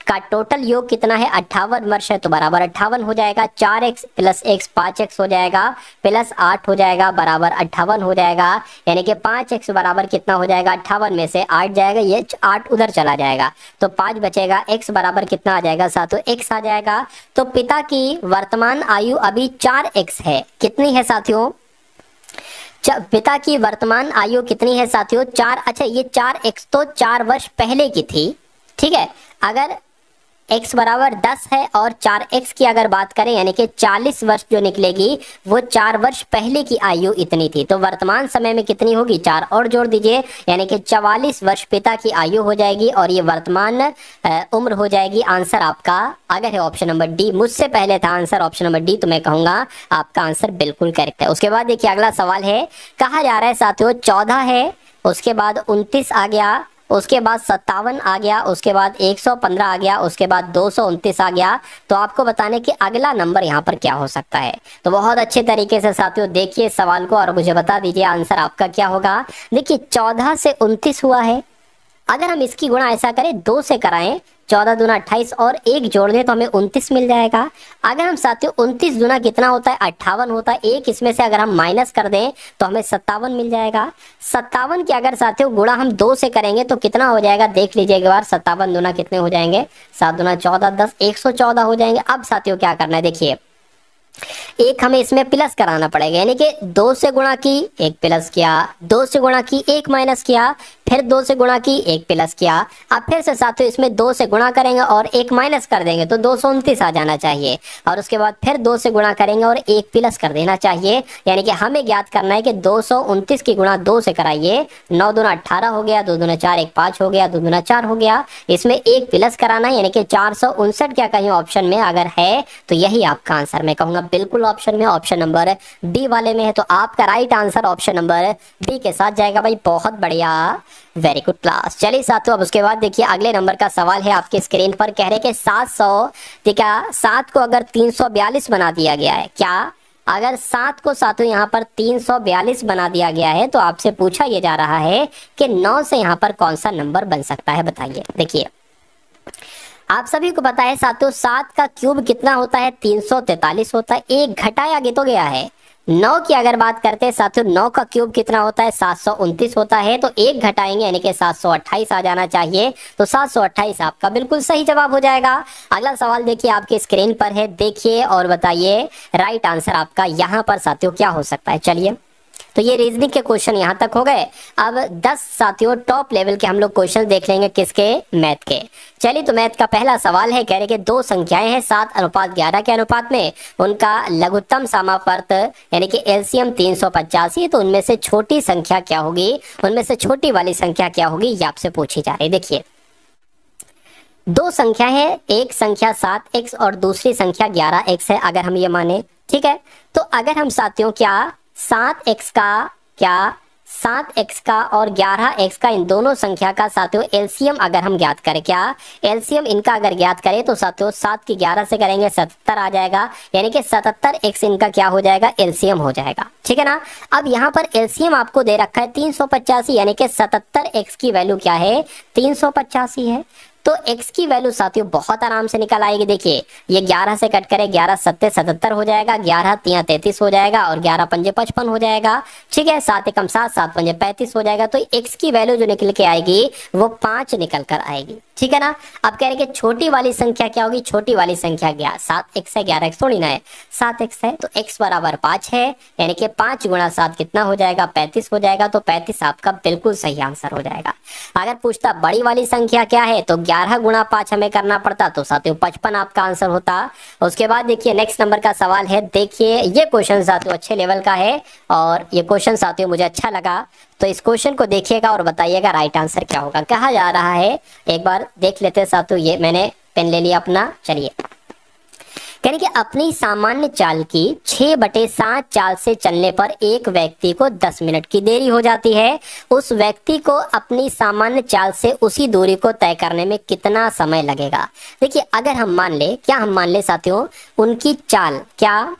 [SPEAKER 2] का टोटल योग कितना है 58 वर्ष है, तो बराबर 58 हो जाएगा। 4x प्लस x 5x हो जाएगा, प्लस 8 हो जाएगा, बराबर 58 हो जाएगा। यानी कि 5x बराबर कितना हो जाएगा, 58 में से 8 जाएगा, ये 8 उधर चला जाएगा, तो 5 बचेगा। x बराबर कितना आ जाएगा, साथियों x आ जाएगा। तो पिता की वर्तमान आयु अभी 4x है, कितनी है साथियों, पिता की वर्तमान आयु कितनी है साथियों, 4। अच्छा, ये 4x तो 4 वर्ष पहले की थी, ठीक है। अगर x बराबर 10 है और 4x की अगर बात करें, यानी कि 40 वर्ष जो निकलेगी वो 4 वर्ष पहले की आयु इतनी थी, तो वर्तमान समय में कितनी होगी, 4 और जोड़ दीजिए, यानी कि 44 वर्ष पिता की आयु हो जाएगी और ये वर्तमान उम्र हो जाएगी। आंसर आपका अगर है ऑप्शन नंबर डी, मुझसे पहले था आंसर ऑप्शन नंबर डी, तो मैं कहूंगा आपका आंसर बिल्कुल करेक्ट है। उसके बाद देखिए अगला सवाल है, कहा जा रहा है साथियों 14 है, उसके बाद 29 आ गया, उसके बाद 57 आ गया, उसके बाद 115 आ गया, उसके बाद 229 आ गया, तो आपको बताने कि अगला नंबर यहाँ पर क्या हो सकता है। तो बहुत अच्छे तरीके से साथियों देखिए सवाल को और मुझे बता दीजिए आंसर आपका क्या होगा। देखिए 14 से 29 हुआ है, अगर हम इसकी गुणा ऐसा करें 2 से कराएं, 14 दूना 28 और 1 जोड़ दें तो हमें 29 मिल जाएगा। अगर हम साथियों 29 दूना कितना होता है, 58 होता है, एक इसमें से अगर हम माइनस कर दें तो हमें 57 मिल जाएगा। 57 की अगर साथियों गुणा हम 2 से करेंगे तो कितना हो जाएगा, देख लीजिए एक बार, 57 दूना कितने हो जाएंगे, 7 दूना 14, 10, 114 हो जाएंगे। अब साथियों क्या करना है, देखिए एक हमें इसमें प्लस कराना पड़ेगा, यानी कि 2 से गुणा की 1 प्लस किया, 2 से गुणा की 1 माइनस किया, फिर 2 से गुणा की 1 प्लस किया। अब फिर से साथियों इसमें 2 से गुणा करेंगे और 1 माइनस कर देंगे तो 229 आ जाना चाहिए, और उसके बाद फिर 2 से गुणा करेंगे और 1 प्लस कर देना चाहिए। यानी कि हमें ज्ञात करना है कि 229 की गुणा 2 से कराइए, 9 दूना 18 हो गया, 2 दूना 4, 1 5 हो गया, 2 दूना 4 हो गया, इसमें 1 प्लस कराना है, यानी कि 459 क्या कहीं ऑप्शन में अगर है तो यही आपका आंसर, मैं कहूंगा बिल्कुल ऑप्शन में, ऑप्शन नंबर बी वाले में है। तो आपका right answer option number B के साथ जाएगा भाई, बहुत बढ़िया, वेरी गुड क्लास। चलिए साथियों अब उसके बाद देखिए अगले नंबर का सवाल है आपके स्क्रीन पर, कह रहे कि 700, ठीक है, 7 को अगर 342 बना दिया गया है, क्या अगर 7 को साथियों यहाँ पर 342 बना दिया गया है तो आपसे पूछा यह जा रहा है कि 9 से यहाँ पर कौन सा नंबर बन सकता है, बताइए। देखिए आप सभी को पता है साथियों 7 का क्यूब कितना होता है, 343 होता है, एक घटाया तो गया है। 9 की अगर बात करते हैं साथियों, 9 का क्यूब कितना होता है, 729 होता है, तो एक घटाएंगे यानी कि 728 आ जाना चाहिए, तो 728 आपका बिल्कुल सही जवाब हो जाएगा। अगला सवाल देखिए आपके स्क्रीन पर है, देखिए और बताइए राइट आंसर आपका यहाँ पर साथियों क्या हो सकता है। चलिए तो ये रीजनिंग के क्वेश्चन यहाँ तक हो गए। अब 10 साथियों टॉप लेवल के हम लोग क्वेश्चन देख लेंगे, किसके, मैथ के। चलिए तो मैथ का पहला सवाल है, कह रहे कि 2 संख्याएं हैं 7:11 के अनुपात में, उनका लघुत्तम समापर्त यानी कि एलसीएम 385, तो उनमें से छोटी संख्या क्या होगी, उनमें से छोटी वाली संख्या क्या होगी, ये आपसे पूछी जा रही है। देखिए 2 संख्या है, एक संख्या 7x और दूसरी संख्या 11x है, अगर हम ये माने, ठीक है। तो अगर हम साथियों क्या 7x का और 11x का, इन दोनों संख्या का साथियों एलसीएम अगर हम ज्ञात करें, क्या एलसीएम इनका अगर ज्ञात करें तो साथियों 7 की 11 से करेंगे 77 आ जाएगा, यानी कि 77x इनका क्या हो जाएगा, एलसीएम हो जाएगा, ठीक है ना। अब यहाँ पर एलसीएम आपको दे रखा है 385, यानी कि 77x की वैल्यू क्या है, 385 है। तो x की वैल्यू साथियों बहुत आराम से निकल आएगी। देखिए ये 11 से कट करे 11 7 77 हो जाएगा, 11 3 33 हो जाएगा और 11 5 55 हो जाएगा, ठीक है। 7 एकम 7, 7 5 35 हो जाएगा। तो x की वैल्यू जो निकल के आएगी वो 5 निकल कर आएगी, ठीक है ना। अब कह रहे कि छोटी वाली संख्या क्या होगी, छोटी वाली संख्या 7x है, 11x थोड़ी ना है, 7x है, तो x बराबर 5 है, यानी कि 5 गुणा 7 कितना हो जाएगा, 35 हो जाएगा। तो 35 आपका बिल्कुल सही आंसर हो जाएगा। अगर पूछता बड़ी वाली संख्या क्या है, तो 11 गुणा 5 हमें करना पड़ता, तो साथियों 55 आपका आंसर होता। उसके बाद देखिए नेक्स्ट नंबर का सवाल है, देखिए ये क्वेश्चन साथियों अच्छे लेवल का है और ये क्वेश्चन साथियों मुझे अच्छा लगा, तो इस क्वेश्चन को देखिएगा और बताइएगा राइट आंसर क्या होगा। कहा जा रहा है, एक बार देख लेते हैं साथियों, ये मैंने पेन ले लिया अपना, चलिए। यानी कि अपनी सामान्य चाल की 6/7 चाल से चलने पर एक व्यक्ति को 10 मिनट की देरी हो जाती है, उस व्यक्ति को अपनी सामान्य चाल से उसी दूरी को तय करने में कितना समय लगेगा। देखिए अगर हम मान ले, क्या हम मान ले साथियों, उनकी चाल क्या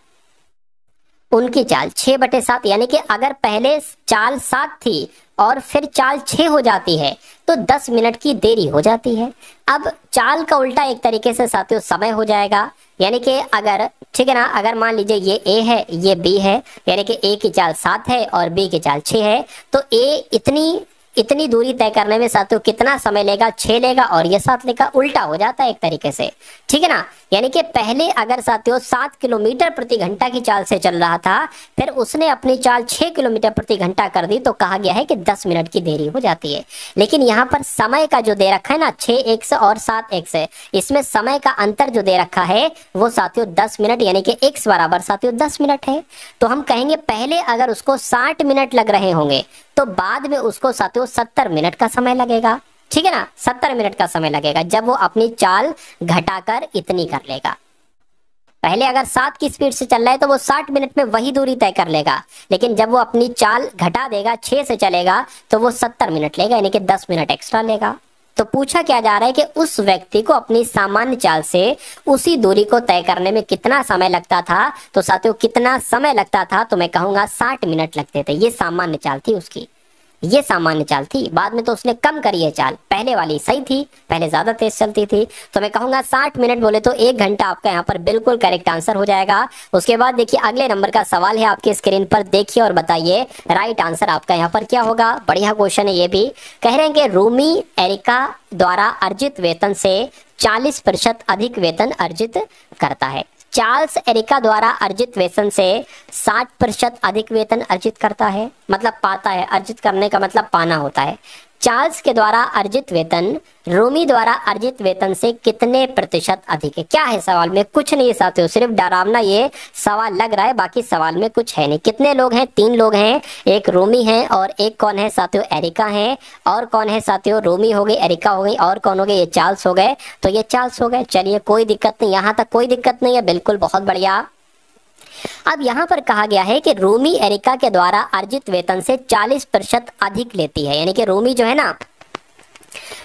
[SPEAKER 2] उनकी चाल 6/7, यानी कि अगर पहले चाल 7 थी और फिर चाल 6 हो जाती है तो 10 मिनट की देरी हो जाती है। अब चाल का उल्टा एक तरीके से साथियों समय हो जाएगा, यानी कि अगर, ठीक है ना, अगर मान लीजिए ये ए है, ये बी है, यानी कि ए की चाल 7 है और बी की चाल 6 है, तो ए इतनी दूरी तय करने में साथियों कितना समय लेगा, 6 लेगा, और ये 7 लेगा। उल्टा हो जाता है एक तरीके से, ठीक है ना। यानी कि पहले अगर साथियों 7 किलोमीटर प्रति घंटा की चाल से चल रहा था, फिर उसने अपनी चाल 6 किलोमीटर प्रति घंटा कर दी, तो कहा गया है कि 10 मिनट की देरी हो जाती है। लेकिन यहाँ पर समय का जो दे रखा है ना, 6x और 7x, इसमें समय का अंतर जो दे रखा है वो साथियों 10 मिनट, यानी कि x बराबर साथियों 10 मिनट है। तो हम कहेंगे पहले अगर उसको 60 मिनट लग रहे होंगे तो बाद में उसको साथियों 70 मिनट का समय लगेगा, ठीक है ना, 70 मिनट का समय लगेगा जब वो अपनी चाल घटाकर इतनी कर लेगा। पहले अगर 7 की स्पीड से चल रहा है तो वो 60 मिनट में वही दूरी तय कर लेगा, लेकिन जब वो अपनी चाल घटा देगा, 6 से चलेगा, तो वो 70 मिनट लेगा, यानी कि 10 मिनट एक्स्ट्रा लेगा। तो पूछा क्या जा रहा है कि उस व्यक्ति को अपनी सामान्य चाल से उसी दूरी को तय करने में कितना समय लगता था। तो साथियों कितना समय लगता था, तो मैं कहूंगा 60 मिनट लगते थे। ये सामान्य चाल थी उसकी, ये सामान्य चाल थी। बाद में तो उसने कम करी है चाल, पहले वाली सही थी, पहले ज्यादा तेज चलती थी। तो मैं कहूंगा 60 मिनट बोले तो 1 घंटा आपका यहाँ पर बिल्कुल करेक्ट आंसर हो जाएगा। उसके बाद देखिए अगले नंबर का सवाल है आपके स्क्रीन पर, देखिए और बताइए राइट आंसर आपका यहाँ पर क्या होगा। बढ़िया क्वेश्चन है ये भी। कह रहे हैं कि रूमी एरिका द्वारा अर्जित वेतन से 40% अधिक वेतन अर्जित करता है। चार्ल्स एरिका द्वारा अर्जित वेतन से 60% अधिक वेतन अर्जित करता है, मतलब पाता है। अर्जित करने का मतलब पाना होता है। चार्ल्स के द्वारा अर्जित वेतन रोमी द्वारा अर्जित वेतन से कितने प्रतिशत अधिक है। क्या है सवाल में, कुछ नहीं साथियों, सिर्फ डरावना ये सवाल लग रहा है, बाकी सवाल में कुछ है नहीं। कितने लोग हैं, 3 लोग हैं, एक रोमी है और एक कौन है साथियों, एरिका है। और कौन है साथियों, रोमी हो गई, एरिका हो गई, और कौन हो गए, ये चार्ल्स हो गए। तो ये चार्ल्स हो गए। चलिए कोई दिक्कत नहीं, यहाँ तक कोई दिक्कत नहीं है, बिल्कुल बहुत बढ़िया। अब यहाँ पर कहा गया है कि रोमी एरिका के द्वारा अर्जित वेतन से 40% अधिक लेती है, यानी कि रोमी जो है ना,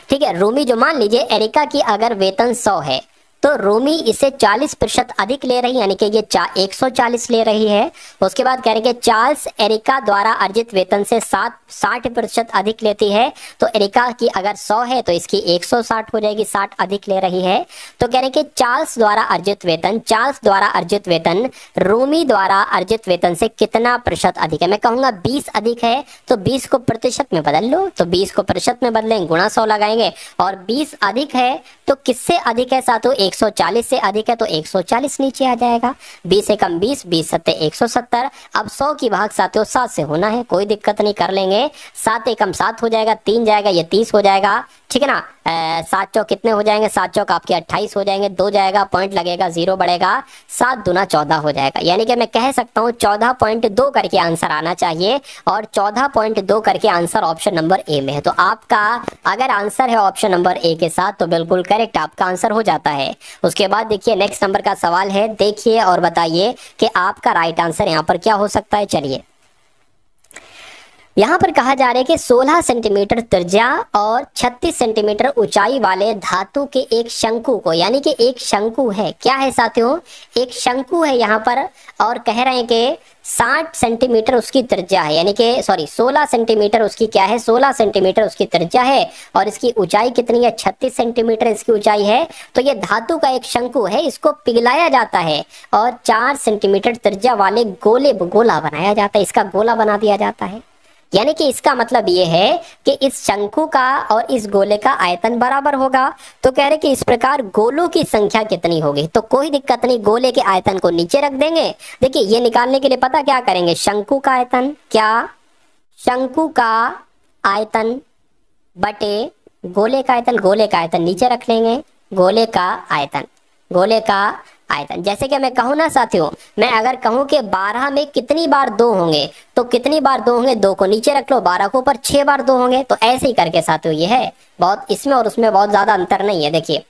[SPEAKER 2] ठीक है, रोमी जो, मान लीजिए एरिका की अगर वेतन 100 है तो रोमी इसे 40% अधिक ले रही है, यानी कि ये 140 ले रही है। उसके बाद कह रहे हैं कि चार्ल्स एरिका द्वारा अर्जित वेतन से 60% अधिक लेती है। तो एरिका की अगर 100 है तो इसकी 160 हो जाएगी, 60 अधिक ले रही है। तो कह रहे हैं कि चार्ल्स द्वारा अर्जित वेतन रोमी द्वारा अर्जित वेतन से कितना प्रतिशत अधिक है। मैं कहूंगा 20 अधिक है, तो 20 को प्रतिशत में बदल लो, तो 20 को प्रतिशत में बदलेंगे, गुणा 100 लगाएंगे। और 20 अधिक है तो किससे अधिक है साथियों, 140 से अधिक है, तो 140 नीचे आ जाएगा। 20 से कम 20, 20 सत्ते 170। अब 100 की भाग साथियों 7 से होना है, कोई दिक्कत नहीं, कर लेंगे। 7 एकम 7 हो जाएगा, 3 जाएगा, ये 30 हो जाएगा, ठीक है ना। 7 चौक कितने हो जाएंगे, 7 चौक आपके 28 हो जाएंगे, 2 जाएगा, पॉइंट लगेगा, 0 बढ़ेगा, 7 दूना 14 हो जाएगा। यानी कि मैं कह सकता हूँ 14.2 करके आंसर आना चाहिए, और 14.2 करके आंसर ऑप्शन नंबर ए में है। तो आपका अगर आंसर है ऑप्शन नंबर ए के साथ तो बिल्कुल करेक्ट आपका आंसर हो जाता है। उसके बाद देखिए नेक्स्ट नंबर का सवाल है, देखिए और बताइए कि आपका राइट आंसर यहाँ पर क्या हो सकता है। चलिए यहाँ पर कहा जा रहा है कि 16 सेंटीमीटर त्रिज्या और 36 सेंटीमीटर ऊंचाई वाले धातु के एक शंकु को, यानी कि एक शंकु है, क्या है साथियों, एक शंकु है यहाँ पर, और कह रहे हैं कि 60 सेंटीमीटर उसकी त्रिज्या है, यानी कि 16 सेंटीमीटर उसकी क्या है, 16 सेंटीमीटर उसकी त्रिज्या है, और इसकी ऊंचाई कितनी है, 36 सेंटीमीटर इसकी ऊंचाई है। तो ये धातु का एक शंकु है, इसको पिघलाया जाता है और 4 सेंटीमीटर त्रिज्या वाले गोला बनाया जाता है, इसका गोला बना दिया जाता है। यानी कि इसका मतलब ये है कि इस शंकु का और इस गोले का आयतन बराबर होगा। तो कह रहे कि इस प्रकार गोलों की संख्या कितनी होगी, तो कोई दिक्कत नहीं, गोले के आयतन को नीचे रख देंगे। देखिए ये निकालने के लिए पता क्या करेंगे, शंकु का आयतन, क्या, शंकु का आयतन बटे गोले का आयतन, गोले का आयतन नीचे रख लेंगे, गोले का आयतन, गोले का आयतन। जैसे कि मैं कहूँ ना साथियों, मैं अगर कहूँ कि 12 में कितनी बार 2 होंगे, तो कितनी बार 2 होंगे, 2 को नीचे रख लो, 12 को ऊपर 6 बार 2 होंगे। तो ऐसे ही करके साथियों ये है, बहुत इसमें और उसमें बहुत ज्यादा अंतर नहीं है। देखिए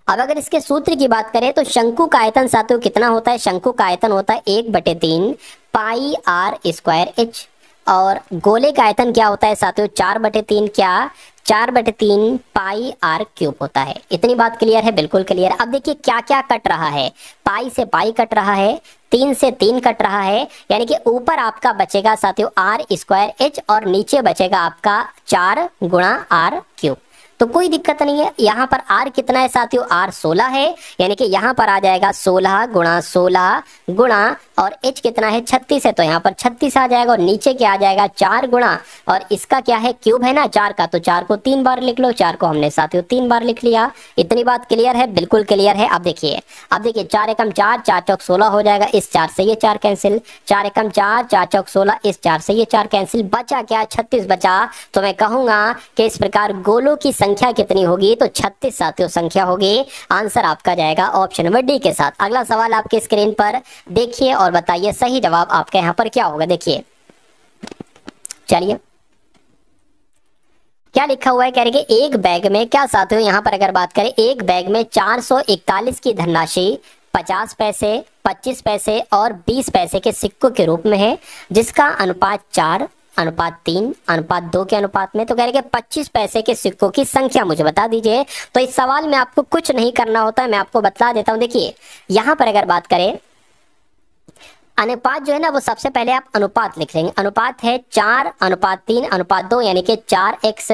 [SPEAKER 2] अब अगर इसके सूत्र की बात करें तो शंकु का आयतन साथियों कितना होता है, शंकु का आयतन होता है 1/3 पाई r² h, और गोले का आयतन क्या होता है साथियों, 4/3 क्या, 4/3 पाई आर क्यूब होता है। इतनी बात क्लियर है? बिल्कुल क्लियर। अब देखिए क्या क्या कट रहा है। पाई से पाई कट रहा है, 3 से 3 कट रहा है, यानी कि ऊपर आपका बचेगा साथियों आर स्क्वायर एच और नीचे बचेगा आपका 4 गुणा आर क्यूब। तो कोई दिक्कत नहीं है। यहाँ पर आर कितना है साथियों? आर 16 है, यानी कि यहाँ पर आ जाएगा 16 गुणा 16 गुणा और एच कितना है? 36 है, तो यहाँ पर 36 आ जाएगा और नीचे क्या आ जाएगा? 4 गुणा और इसका क्या है? क्यूब है ना 4 का, तो 4 को 3 बार लिख लो। 4 को हमने साथियों 3 बार लिख लिया। इतनी बात क्लियर है? बिल्कुल क्लियर है। अब देखिए 4 एकम 4, 4 चौक 16 हो जाएगा। इस 4 से ये 4 कैंसिल, 4 एकम 4, 4 चौक 16, इस 4 से ये 4 कैंसिल, बचा क्या? 36 बचा। तो मैं कहूंगा कि इस प्रकार गोलों की संख्या कितनी होगी? तो 36 साथियों संख्या होगी। आंसर आपका जाएगा ऑप्शन नंबर डी के साथ। अगला सवाल आपके स्क्रीन पर देखिए और बताइए सही जवाब आपका यहाँ पर क्या होगा। देखिए चलिए क्या लिखा हुआ है, कह रहे कि एक बैग में, क्या साथियों यहाँ पर अगर बात करें, एक बैग में 441 की धनराशि 50 पैसे, 25 पैसे और 20 पैसे के सिक्कों के रूप में है, जिसका अनुपात 4, अनुपात 3, अनुपात 2 के अनुपात में। तो कह रहे कि 25 पैसे के सिक्कों की संख्या मुझे बता दीजिए। तो इस सवाल में आपको कुछ नहीं करना होता है, मैं आपको बता देता हूं। देखिए यहां पर अगर बात करें अनुपात जो है ना, वो सबसे पहले आप अनुपात लिख लेंगे। अनुपात है 4 अनुपात 3 अनुपात 2, यानी कि 4x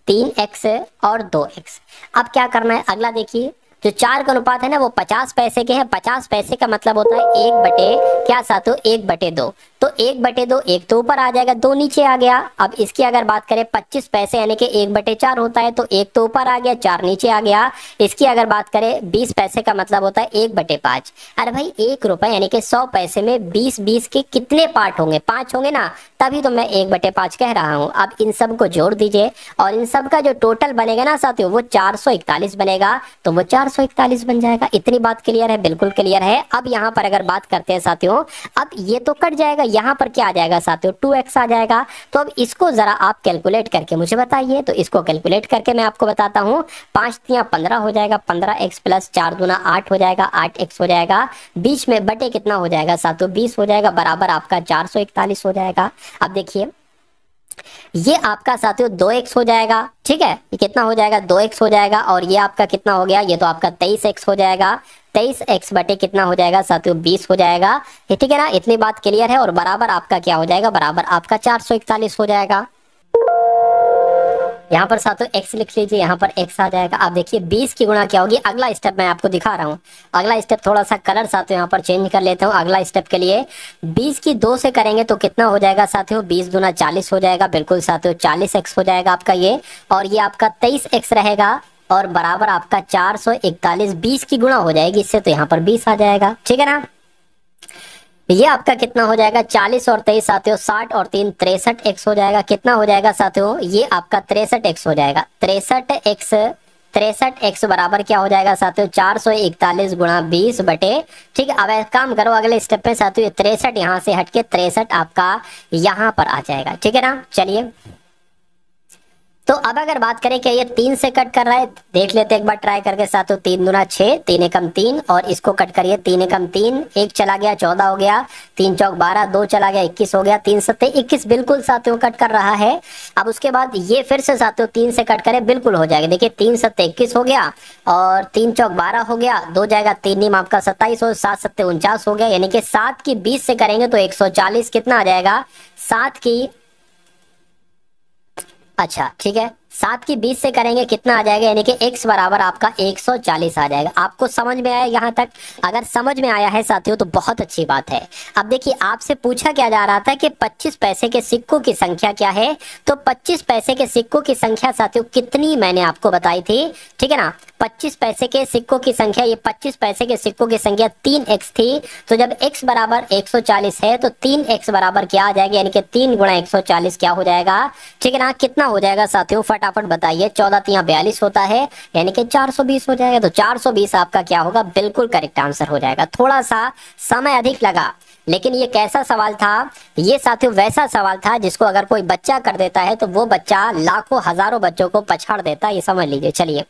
[SPEAKER 2] 3x और 2x। अब क्या करना है अगला, देखिए जो 4 का अनुपात है ना वो 50 पैसे के हैं। 50 पैसे का मतलब होता है 1 बटे क्या साथियों? 1 बटे 2। तो 1 बटे 2, 1 तो ऊपर आ जाएगा, 2 नीचे आ गया। अब इसकी अगर बात करें 25 पैसे यानी कि 1 बटे 4 होता है, तो 1 तो ऊपर आ गया, 4 नीचे आ गया। इसकी अगर बात करें 20 पैसे का मतलब होता है 1 बटे 5। अरे भाई 1 रुपए यानी कि 100 पैसे में 20 के कितने पार्ट होंगे? 5 होंगे ना, तभी तो मैं 1 बटे 5 कह रहा हूं। अब इन सब को जोड़ दीजिए और इन सब का जो टोटल बनेगा ना साथियों वो 441 बनेगा, तो वो 441 बन जाएगा। इतनी बात क्लियर है? बिल्कुल क्लियर है। अब यहाँ पर अगर बात करते हैं साथियों, अब ये तो कट जाएगा, यहाँ पर क्या आ जाएगा साथियों? 2x आ जाएगा। तो अब इसको जरा आप कैलकुलेट करके मुझे बताइए। तो इसको कैलकुलेट करके मैं आपको बताता हूँ। 5 तियां 15 हो जाएगा, 15x प्लस 4 दूना 8 हो जाएगा, 8x हो जाएगा। बीच में बटे कितना हो जाएगा साथियों? 20 हो जाएगा, बराबर आपका 441 हो जाएगा। अब देखिए ये आपका साथियों 2x हो जाएगा, ठीक है, ये कितना हो जाएगा? 2x हो जाएगा। और ये आपका कितना हो गया? ये तो आपका 23x हो जाएगा। 23x बटे कितना हो जाएगा साथियों? 20 हो जाएगा। ये ठीक है ना? इतनी बात क्लियर है। और बराबर आपका क्या हो जाएगा? बराबर आपका 441 हो जाएगा। यहाँ पर साथियों x लिख लीजिए, यहाँ पर x आ जाएगा। अब देखिए 20 की गुणा क्या होगी? अगला स्टेप मैं आपको दिखा रहा हूँ। अगला स्टेप थोड़ा सा कलर साथियों यहाँ पर चेंज कर लेता हूँ। अगला स्टेप के लिए 20 की 2 से करेंगे तो कितना हो जाएगा साथियों? 20 दूना 40 हो जाएगा। बिल्कुल साथियों 40x हो जाएगा आपका ये, और ये आपका 23x रहेगा और बराबर आपका 441। 20 की गुणा हो जाएगी इससे, तो यहाँ पर 20 आ जाएगा, ठीक है ना? ये आपका कितना हो जाएगा? 40 और 23 साथियों 60 और 3 63x हो जाएगा। कितना हो जाएगा साथियों? ये आपका 63x हो जाएगा। 63x बराबर क्या हो जाएगा साथियों? 441 गुणा 20 बटे, ठीक है। अब एक काम करो अगले स्टेप पे साथियों, 63 यहाँ से हटके 63 आपका यहाँ पर आ जाएगा, ठीक है ना? चलिए तो अब अगर बात करें कि ये 3 से कट कर रहा है, देख लेते एक बार ट्राई करके साथियों। 3 दूना 6, 3 एकम 3 और इसको कट करिए। 3 एकम 3, 1 चला गया 14 हो गया, 3 चौक 12, 2 चला गया 21 हो गया, 3 सत्ते 21 बिल्कुल साथियों कट कर रहा है। अब उसके बाद ये फिर से साथियों 3 से कट करे, बिल्कुल हो जाएगा। देखिए 3 सत्ते 21 हो गया और 3 चौक 12 हो गया, 2 जाएगा 3 नीम आपका 27 और 7 सत्ते 49 हो गया। यानी कि 7 की 20 से करेंगे तो 140 कितना आ जाएगा? 7 की, अच्छा ठीक है, 7 की 20 से करेंगे कितना आ जाएगा? यानी कि x बराबर आपका 140 आ जाएगा। आपको समझ में आया यहाँ तक? अगर समझ में आया है साथियों तो बहुत अच्छी बात है। अब देखिए आपसे पूछा क्या जा रहा था कि 25 पैसे के सिक्कों की संख्या क्या है? तो 25 पैसे के सिक्कों की संख्या साथियों कितनी मैंने आपको बताई थी, ठीक है ना? 25 पैसे के सिक्कों की संख्या, ये 25 पैसे के सिक्कों की संख्या 3x थी। तो जब x बराबर 140 है तो 3x बराबर क्या आ जाएगा? यानी कि 3 गुणा 140 क्या हो जाएगा, ठीक है ना? कितना हो जाएगा साथियों? फटाफट बताइए। 14 तियां 42 होता है, यानी कि 420 हो जाएगा। तो 420 आपका क्या होगा? बिल्कुल करेक्ट आंसर हो जाएगा। थोड़ा सा समय अधिक लगा, लेकिन ये कैसा सवाल था? ये साथियों वैसा सवाल था जिसको अगर कोई बच्चा कर देता है तो वो बच्चा लाखों हजारों बच्चों को पछाड़ देता है, ये समझ लीजिए। चलिए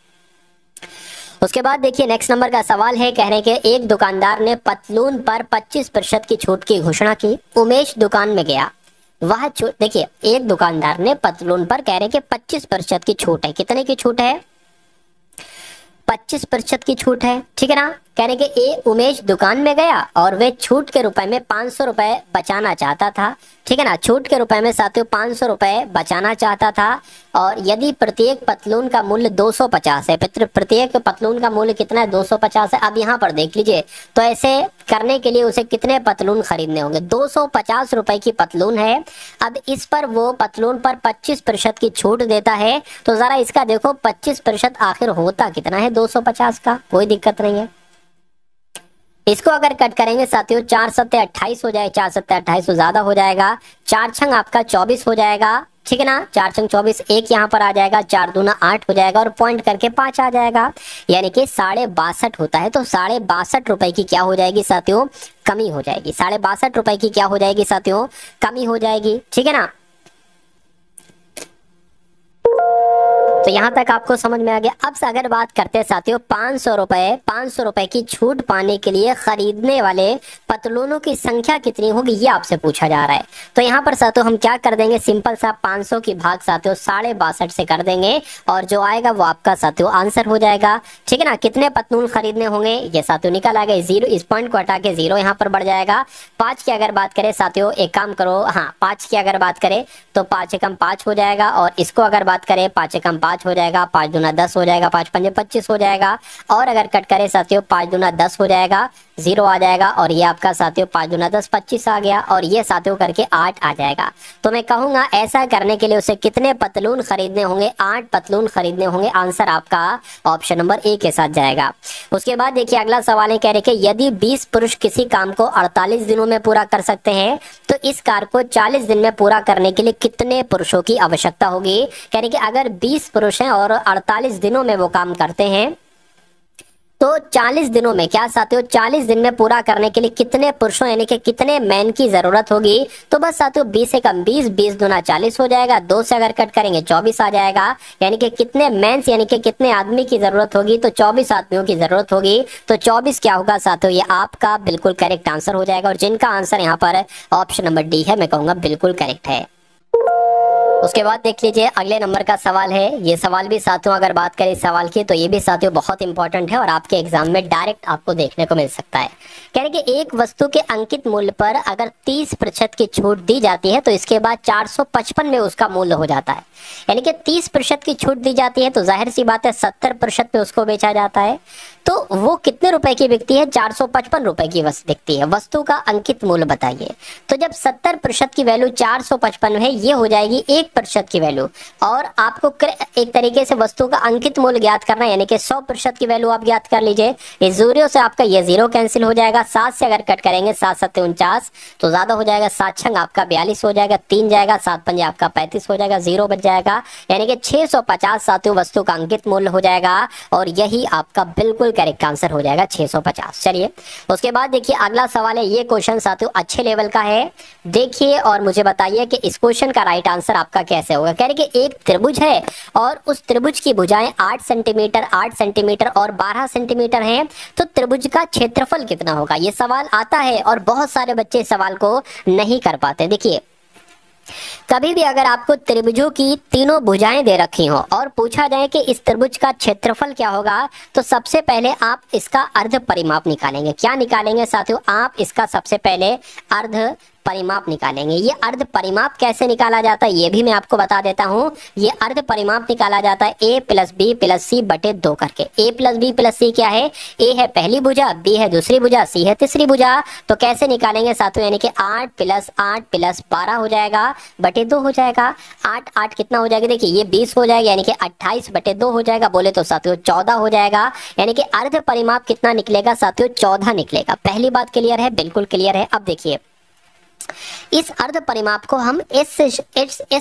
[SPEAKER 2] उसके बाद देखिए नेक्स्ट नंबर का सवाल है, कह रहे हैं कि एक दुकानदार ने पतलून पर 25% की छूट की घोषणा की। उमेश दुकान में गया, वह छूट देखिए, एक दुकानदार ने पतलून पर कह रहे कि 25% की छूट है। कितने की छूट है? 25% की छूट है, ठीक है ना। कहने के ए उमेश दुकान में गया और वे छूट के रुपए में 500 रुपए बचाना चाहता था, ठीक है ना। छूट के रुपए में साथियों 500 रुपए बचाना चाहता था, और यदि प्रत्येक पतलून का मूल्य 250 है, प्रत्येक पतलून का मूल्य कितना है? 250 है। अब यहाँ पर देख लीजिए, तो ऐसे करने के लिए उसे कितने पतलून खरीदने होंगे? 250 रुपए की पतलून है। अब इस पर वो पतलून पर 25% की छूट देता है, तो जरा इसका देखो 25% आखिर होता कितना है 250 का? कोई दिक्कत नहीं है। इसको अगर कट करेंगे साथियों, 4 सत्ते 28 हो जाए, 4 सत्ते 28 तो ज्यादा हो जाएगा, 4 छंग आपका 24 हो जाएगा, ठीक है ना। 4 छंग 24, एक यहाँ पर आ जाएगा, 4 दूना 8 हो जाएगा, और पॉइंट करके 5 आ जाएगा, यानी कि 62.5 होता है। तो 62.5 रुपए की क्या हो जाएगी साथियों? कमी हो जाएगी। 62.5 रुपए की क्या हो जाएगी साथियों? कमी हो जाएगी, ठीक है ना। तो यहां तक आपको समझ में आ गया। अब से अगर बात करते हैं साथियों 500 रुपए की छूट पाने के लिए खरीदने वाले पतलूनों की संख्या कितनी होगी, ये आपसे पूछा जा रहा है। तो यहाँ पर साथियों हम क्या कर देंगे, सिंपल सा 500 की भाग साथियों 62.5 से कर देंगे, और जो आएगा वो आपका साथियों आंसर हो जाएगा, ठीक है ना। कितने पतलून खरीदने होंगे ये साथियों निकल आएगा। जीरो, इस पॉइंट को हटा के 0 यहाँ पर बढ़ जाएगा। 5 की अगर बात करें साथियों, एक काम करो, हाँ 5 की अगर बात करें तो 5 एकम 5 हो जाएगा, और इसको अगर बात करें 5 एकम 5 हो जाएगा, 5 दूना 10 हो जाएगा, 5 पंजे 25 हो जाएगा, और अगर कट करें साथियों 5 दूना 10 हो जाएगा, 0 आ जाएगा, और ये आपका साथियों 5 दूना 10 25 आ गया, और ये साथियों करके 8 आ जाएगा। तो मैं कहूंगा ऐसा करने के लिए उसे कितने पतलून खरीदने होंगे? 8 पतलून खरीदने होंगे। आंसर आपका ऑप्शन नंबर ए के साथ जाएगा। उसके बाद देखिए अगला सवाल है, कह रहे कि यदि 20 पुरुष किसी काम को 48 दिनों में पूरा कर सकते हैं, तो इस कार्य को 40 दिन में पूरा करने के लिए कितने पुरुषों की आवश्यकता होगी? कह रहे कि अगर 20 पुरुष हैं और 48 दिनों में वो काम करते हैं, तो 40 दिनों में क्या साथियों, 40 दिन में पूरा करने के लिए कितने पुरुषों यानी कि कितने मैन की जरूरत होगी? तो बस साथियों 20 से कम 20, 20 दूना 40 हो जाएगा, 2 से अगर कट करेंगे 24 आ जाएगा, यानी कि कितने मैंस यानी कि कितने आदमी की जरूरत होगी? तो 24 आदमियों की जरूरत होगी। तो 24 क्या होगा साथियों, ये आपका बिल्कुल करेक्ट आंसर हो जाएगा, और जिनका आंसर यहाँ पर ऑप्शन नंबर डी है, मैं कहूंगा बिल्कुल करेक्ट है। उसके बाद देख लीजिए अगले नंबर का सवाल है। ये सवाल भी साथियों अगर बात करें इस सवाल की, तो ये भी साथियों बहुत इंपॉर्टेंट है और आपके एग्जाम में डायरेक्ट आपको देखने को मिल सकता है। कह रहे कि एक वस्तु के अंकित मूल्य पर अगर 30% की छूट दी जाती है, तो इसके बाद 455 में उसका मूल्य हो जाता है। यानी कि 30% की छूट दी जाती है, तो जाहिर सी बात है 70% पे उसको बेचा जाता है। तो वो कितने रुपए की बिकती है? 455 रुपए की वस्तु बिकती है। वस्तु का अंकित मूल्य बताइए। तो जब 70% की वैल्यू 455 है, ये हो जाएगी 1% की वैल्यू, और आपको एक तरीके से वस्तु का अंकित मूल्य ज्ञात करना है, यानी कि 100% की वैल्यू आप ज्ञात कर लीजिए। इस जीरो से आपका ये 0 कैंसिल हो जाएगा, 7 से अगर कट करेंगे 7 सत्ते 49 तो ज्यादा हो जाएगा, 7 छंग आपका 42 हो जाएगा, 3 जाएगा, 7 पंजे आपका 35 हो जाएगा, 0 बच जाएगा, यानी कि 650 साथियों वस्तु का अंकित मूल्य हो जाएगा, और यही आपका बिल्कुल करेक्ट आंसर हो जाएगा 650। चलिए उसके बाद देखिए अगला सवाल है। ये क्वेश्चन साथियों अच्छे लेवल का है, देखिए और मुझे बताइए कि इस क्वेश्चन का राइट आंसर आपका कैसे होगा। कह रहे कि एक त्रिभुज है और उस त्रिभुज की भुजाएं 8 सेंटीमीटर 8 सेंटीमीटर और 12 सेंटीमीटर हैं, तो त्रिभुज का क्षेत्रफल कितना होगा? ये सवाल आता है और बहुत सारे बच्चे इस सवाल को नहीं कर पाते। देखिए कभी भी अगर आपको त्रिभुजों की तीनों भुजाएं दे रखी हो और पूछा जाए कि इस त्रिभुज का क्षेत्रफल क्या होगा, तो सबसे पहले आप इसका अर्ध परिमाप निकालेंगे। क्या निकालेंगे साथियों? आप इसका सबसे पहले अर्ध परिमाप निकालेंगे। ये अर्ध परिमाप कैसे निकाला जाता है ये भी मैं आपको बता देता हूँ। ये अर्ध परिमाप निकाला जाता है a प्लस बी प्लस सी बटे 2 करके। a प्लस बी प्लस सी क्या है? a है पहली भुजा, b है दूसरी भुजा, c है तीसरी भुजा। तो कैसे निकालेंगे साथियों? यानी कि 8 प्लस 12 हो जाएगा बटे 2 हो जाएगा। 8 8 कितना हो जाएगा? देखिए ये 20 हो जाएगा, यानी कि 28 बटे 2 हो जाएगा। बोले तो साथियों 14 हो जाएगा, यानी कि अर्ध परिमाप कितना निकलेगा साथियों? 14 निकलेगा। पहली बात क्लियर है? बिल्कुल क्लियर है। अब देखिए इस अर्ध परिमाप को हम एस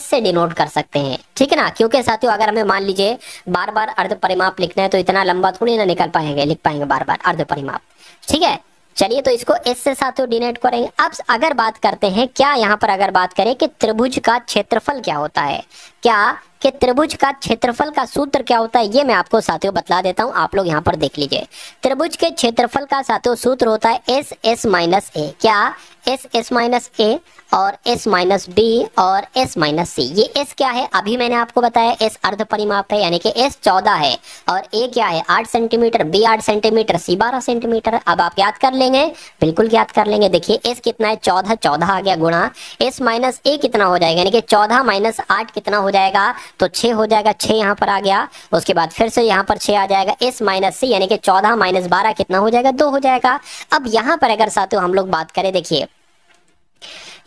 [SPEAKER 2] से डिनोट कर सकते हैं, ठीक है ना, क्योंकि साथियों अगर हमें मान लीजिए बार बार अर्ध परिमाप लिखना है तो इतना लंबा थोड़ी ना निकल पाएंगे, लिख पाएंगे बार बार अर्ध परिमाप, ठीक है। चलिए तो इसको एस से साथियों डिनोट करेंगे। अब अगर बात करते हैं क्या यहाँ पर अगर बात करें कि त्रिभुज का क्षेत्रफल क्या होता है, क्या कि त्रिभुज का क्षेत्रफल का सूत्र क्या होता है, ये मैं आपको साथियों बतला देता हूं, आप लोग यहाँ पर देख लीजिए। त्रिभुज के क्षेत्रफल का साथियों सूत्र होता है एस एस माइनस ए। क्या? एस एस माइनस ए और एस माइनस बी और एस माइनस सी। ये एस क्या है, अभी मैंने आपको बताया एस अर्ध परिमाप है, यानी कि एस 14 है और ए क्या है 8 सेंटीमीटर, बी 8 सेंटीमीटर, सी 12 सेंटीमीटर। अब आप याद कर लेंगे, बिल्कुल याद कर लेंगे। देखिए एस कितना है 14, 14 आ गया गुणा एस माइनस ए कितना हो जाएगा, यानी कि 14 माइनस 8 कितना हो जाएगा, तो 6 हो जाएगा, 6 यहाँ पर आ गया। उसके बाद फिर से यहाँ पर 6 आ जाएगा, एस माइनस सी यानी कि 14 माइनस 12 कितना हो जाएगा, 2 हो जाएगा। अब यहाँ पर अगर साथियों हम लोग बात करें, देखिए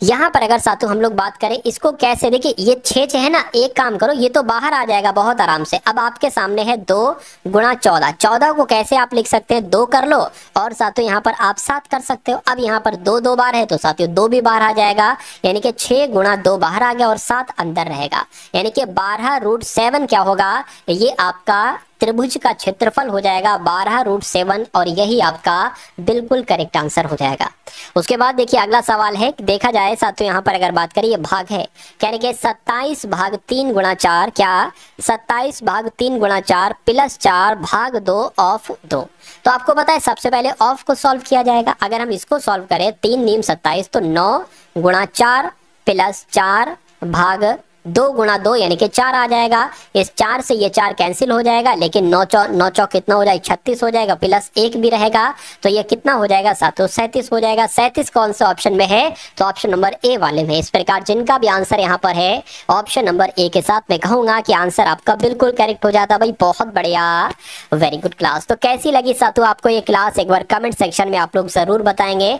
[SPEAKER 2] यहां पर अगर साथियों हम लोग बात करें इसको कैसे, देखिए ये 6 है ना, एक काम करो ये तो बाहर आ जाएगा बहुत आराम से। अब आपके सामने है 2 गुणा 14, 14 को कैसे आप लिख सकते हैं, 2 कर लो और साथियों यहाँ पर आप 7 कर सकते हो। अब यहाँ पर 2 2 बार है तो साथियों 2 भी बाहर आ जाएगा, यानी कि 6 गुणा 2 बाहर आ गया और 7 अंदर रहेगा, यानी कि 12√7 क्या होगा, ये आपका त्रिभुज का क्षेत्रफल हो जाएगा 12√7 और यही आपका बिल्कुल करेक्ट आंसर हो जाएगा। उसके बाद देखिए अगला सवाल है, देखा जाए साथियों यहाँ पर अगर बात करें ये भाग है, यानी कि 27 भाग 3 गुणा 4, क्या 27 भाग 3 गुणा 4 प्लस 4 भाग 2 ऑफ 2। तो आपको पता है सबसे पहले ऑफ को सॉल्व किया जाएगा। अगर हम इसको सॉल्व करें 3 नीम 27 तो 9 गुणा 4 प्लस 4 भाग 2 गुणा 2 यानी कि 4 आ जाएगा। इस 4 से ये 4 कैंसिल हो जाएगा, लेकिन 9 चौक कितना हो जाएगा 36 हो जाएगा, प्लस 1 भी रहेगा तो ये कितना हो जाएगा साथियों 37 हो जाएगा। 37 कौन से ऑप्शन में है, तो ऑप्शन नंबर ए वाले में। इस प्रकार जिनका भी आंसर यहाँ पर है ऑप्शन नंबर ए के साथ मैं कहूंगा कि आंसर आपका बिल्कुल करेक्ट हो जाता। भाई बहुत बढ़िया, वेरी गुड क्लास। तो कैसी लगी साथियों आपको ये क्लास, एक बार कमेंट सेक्शन में आप लोग जरूर बताएंगे।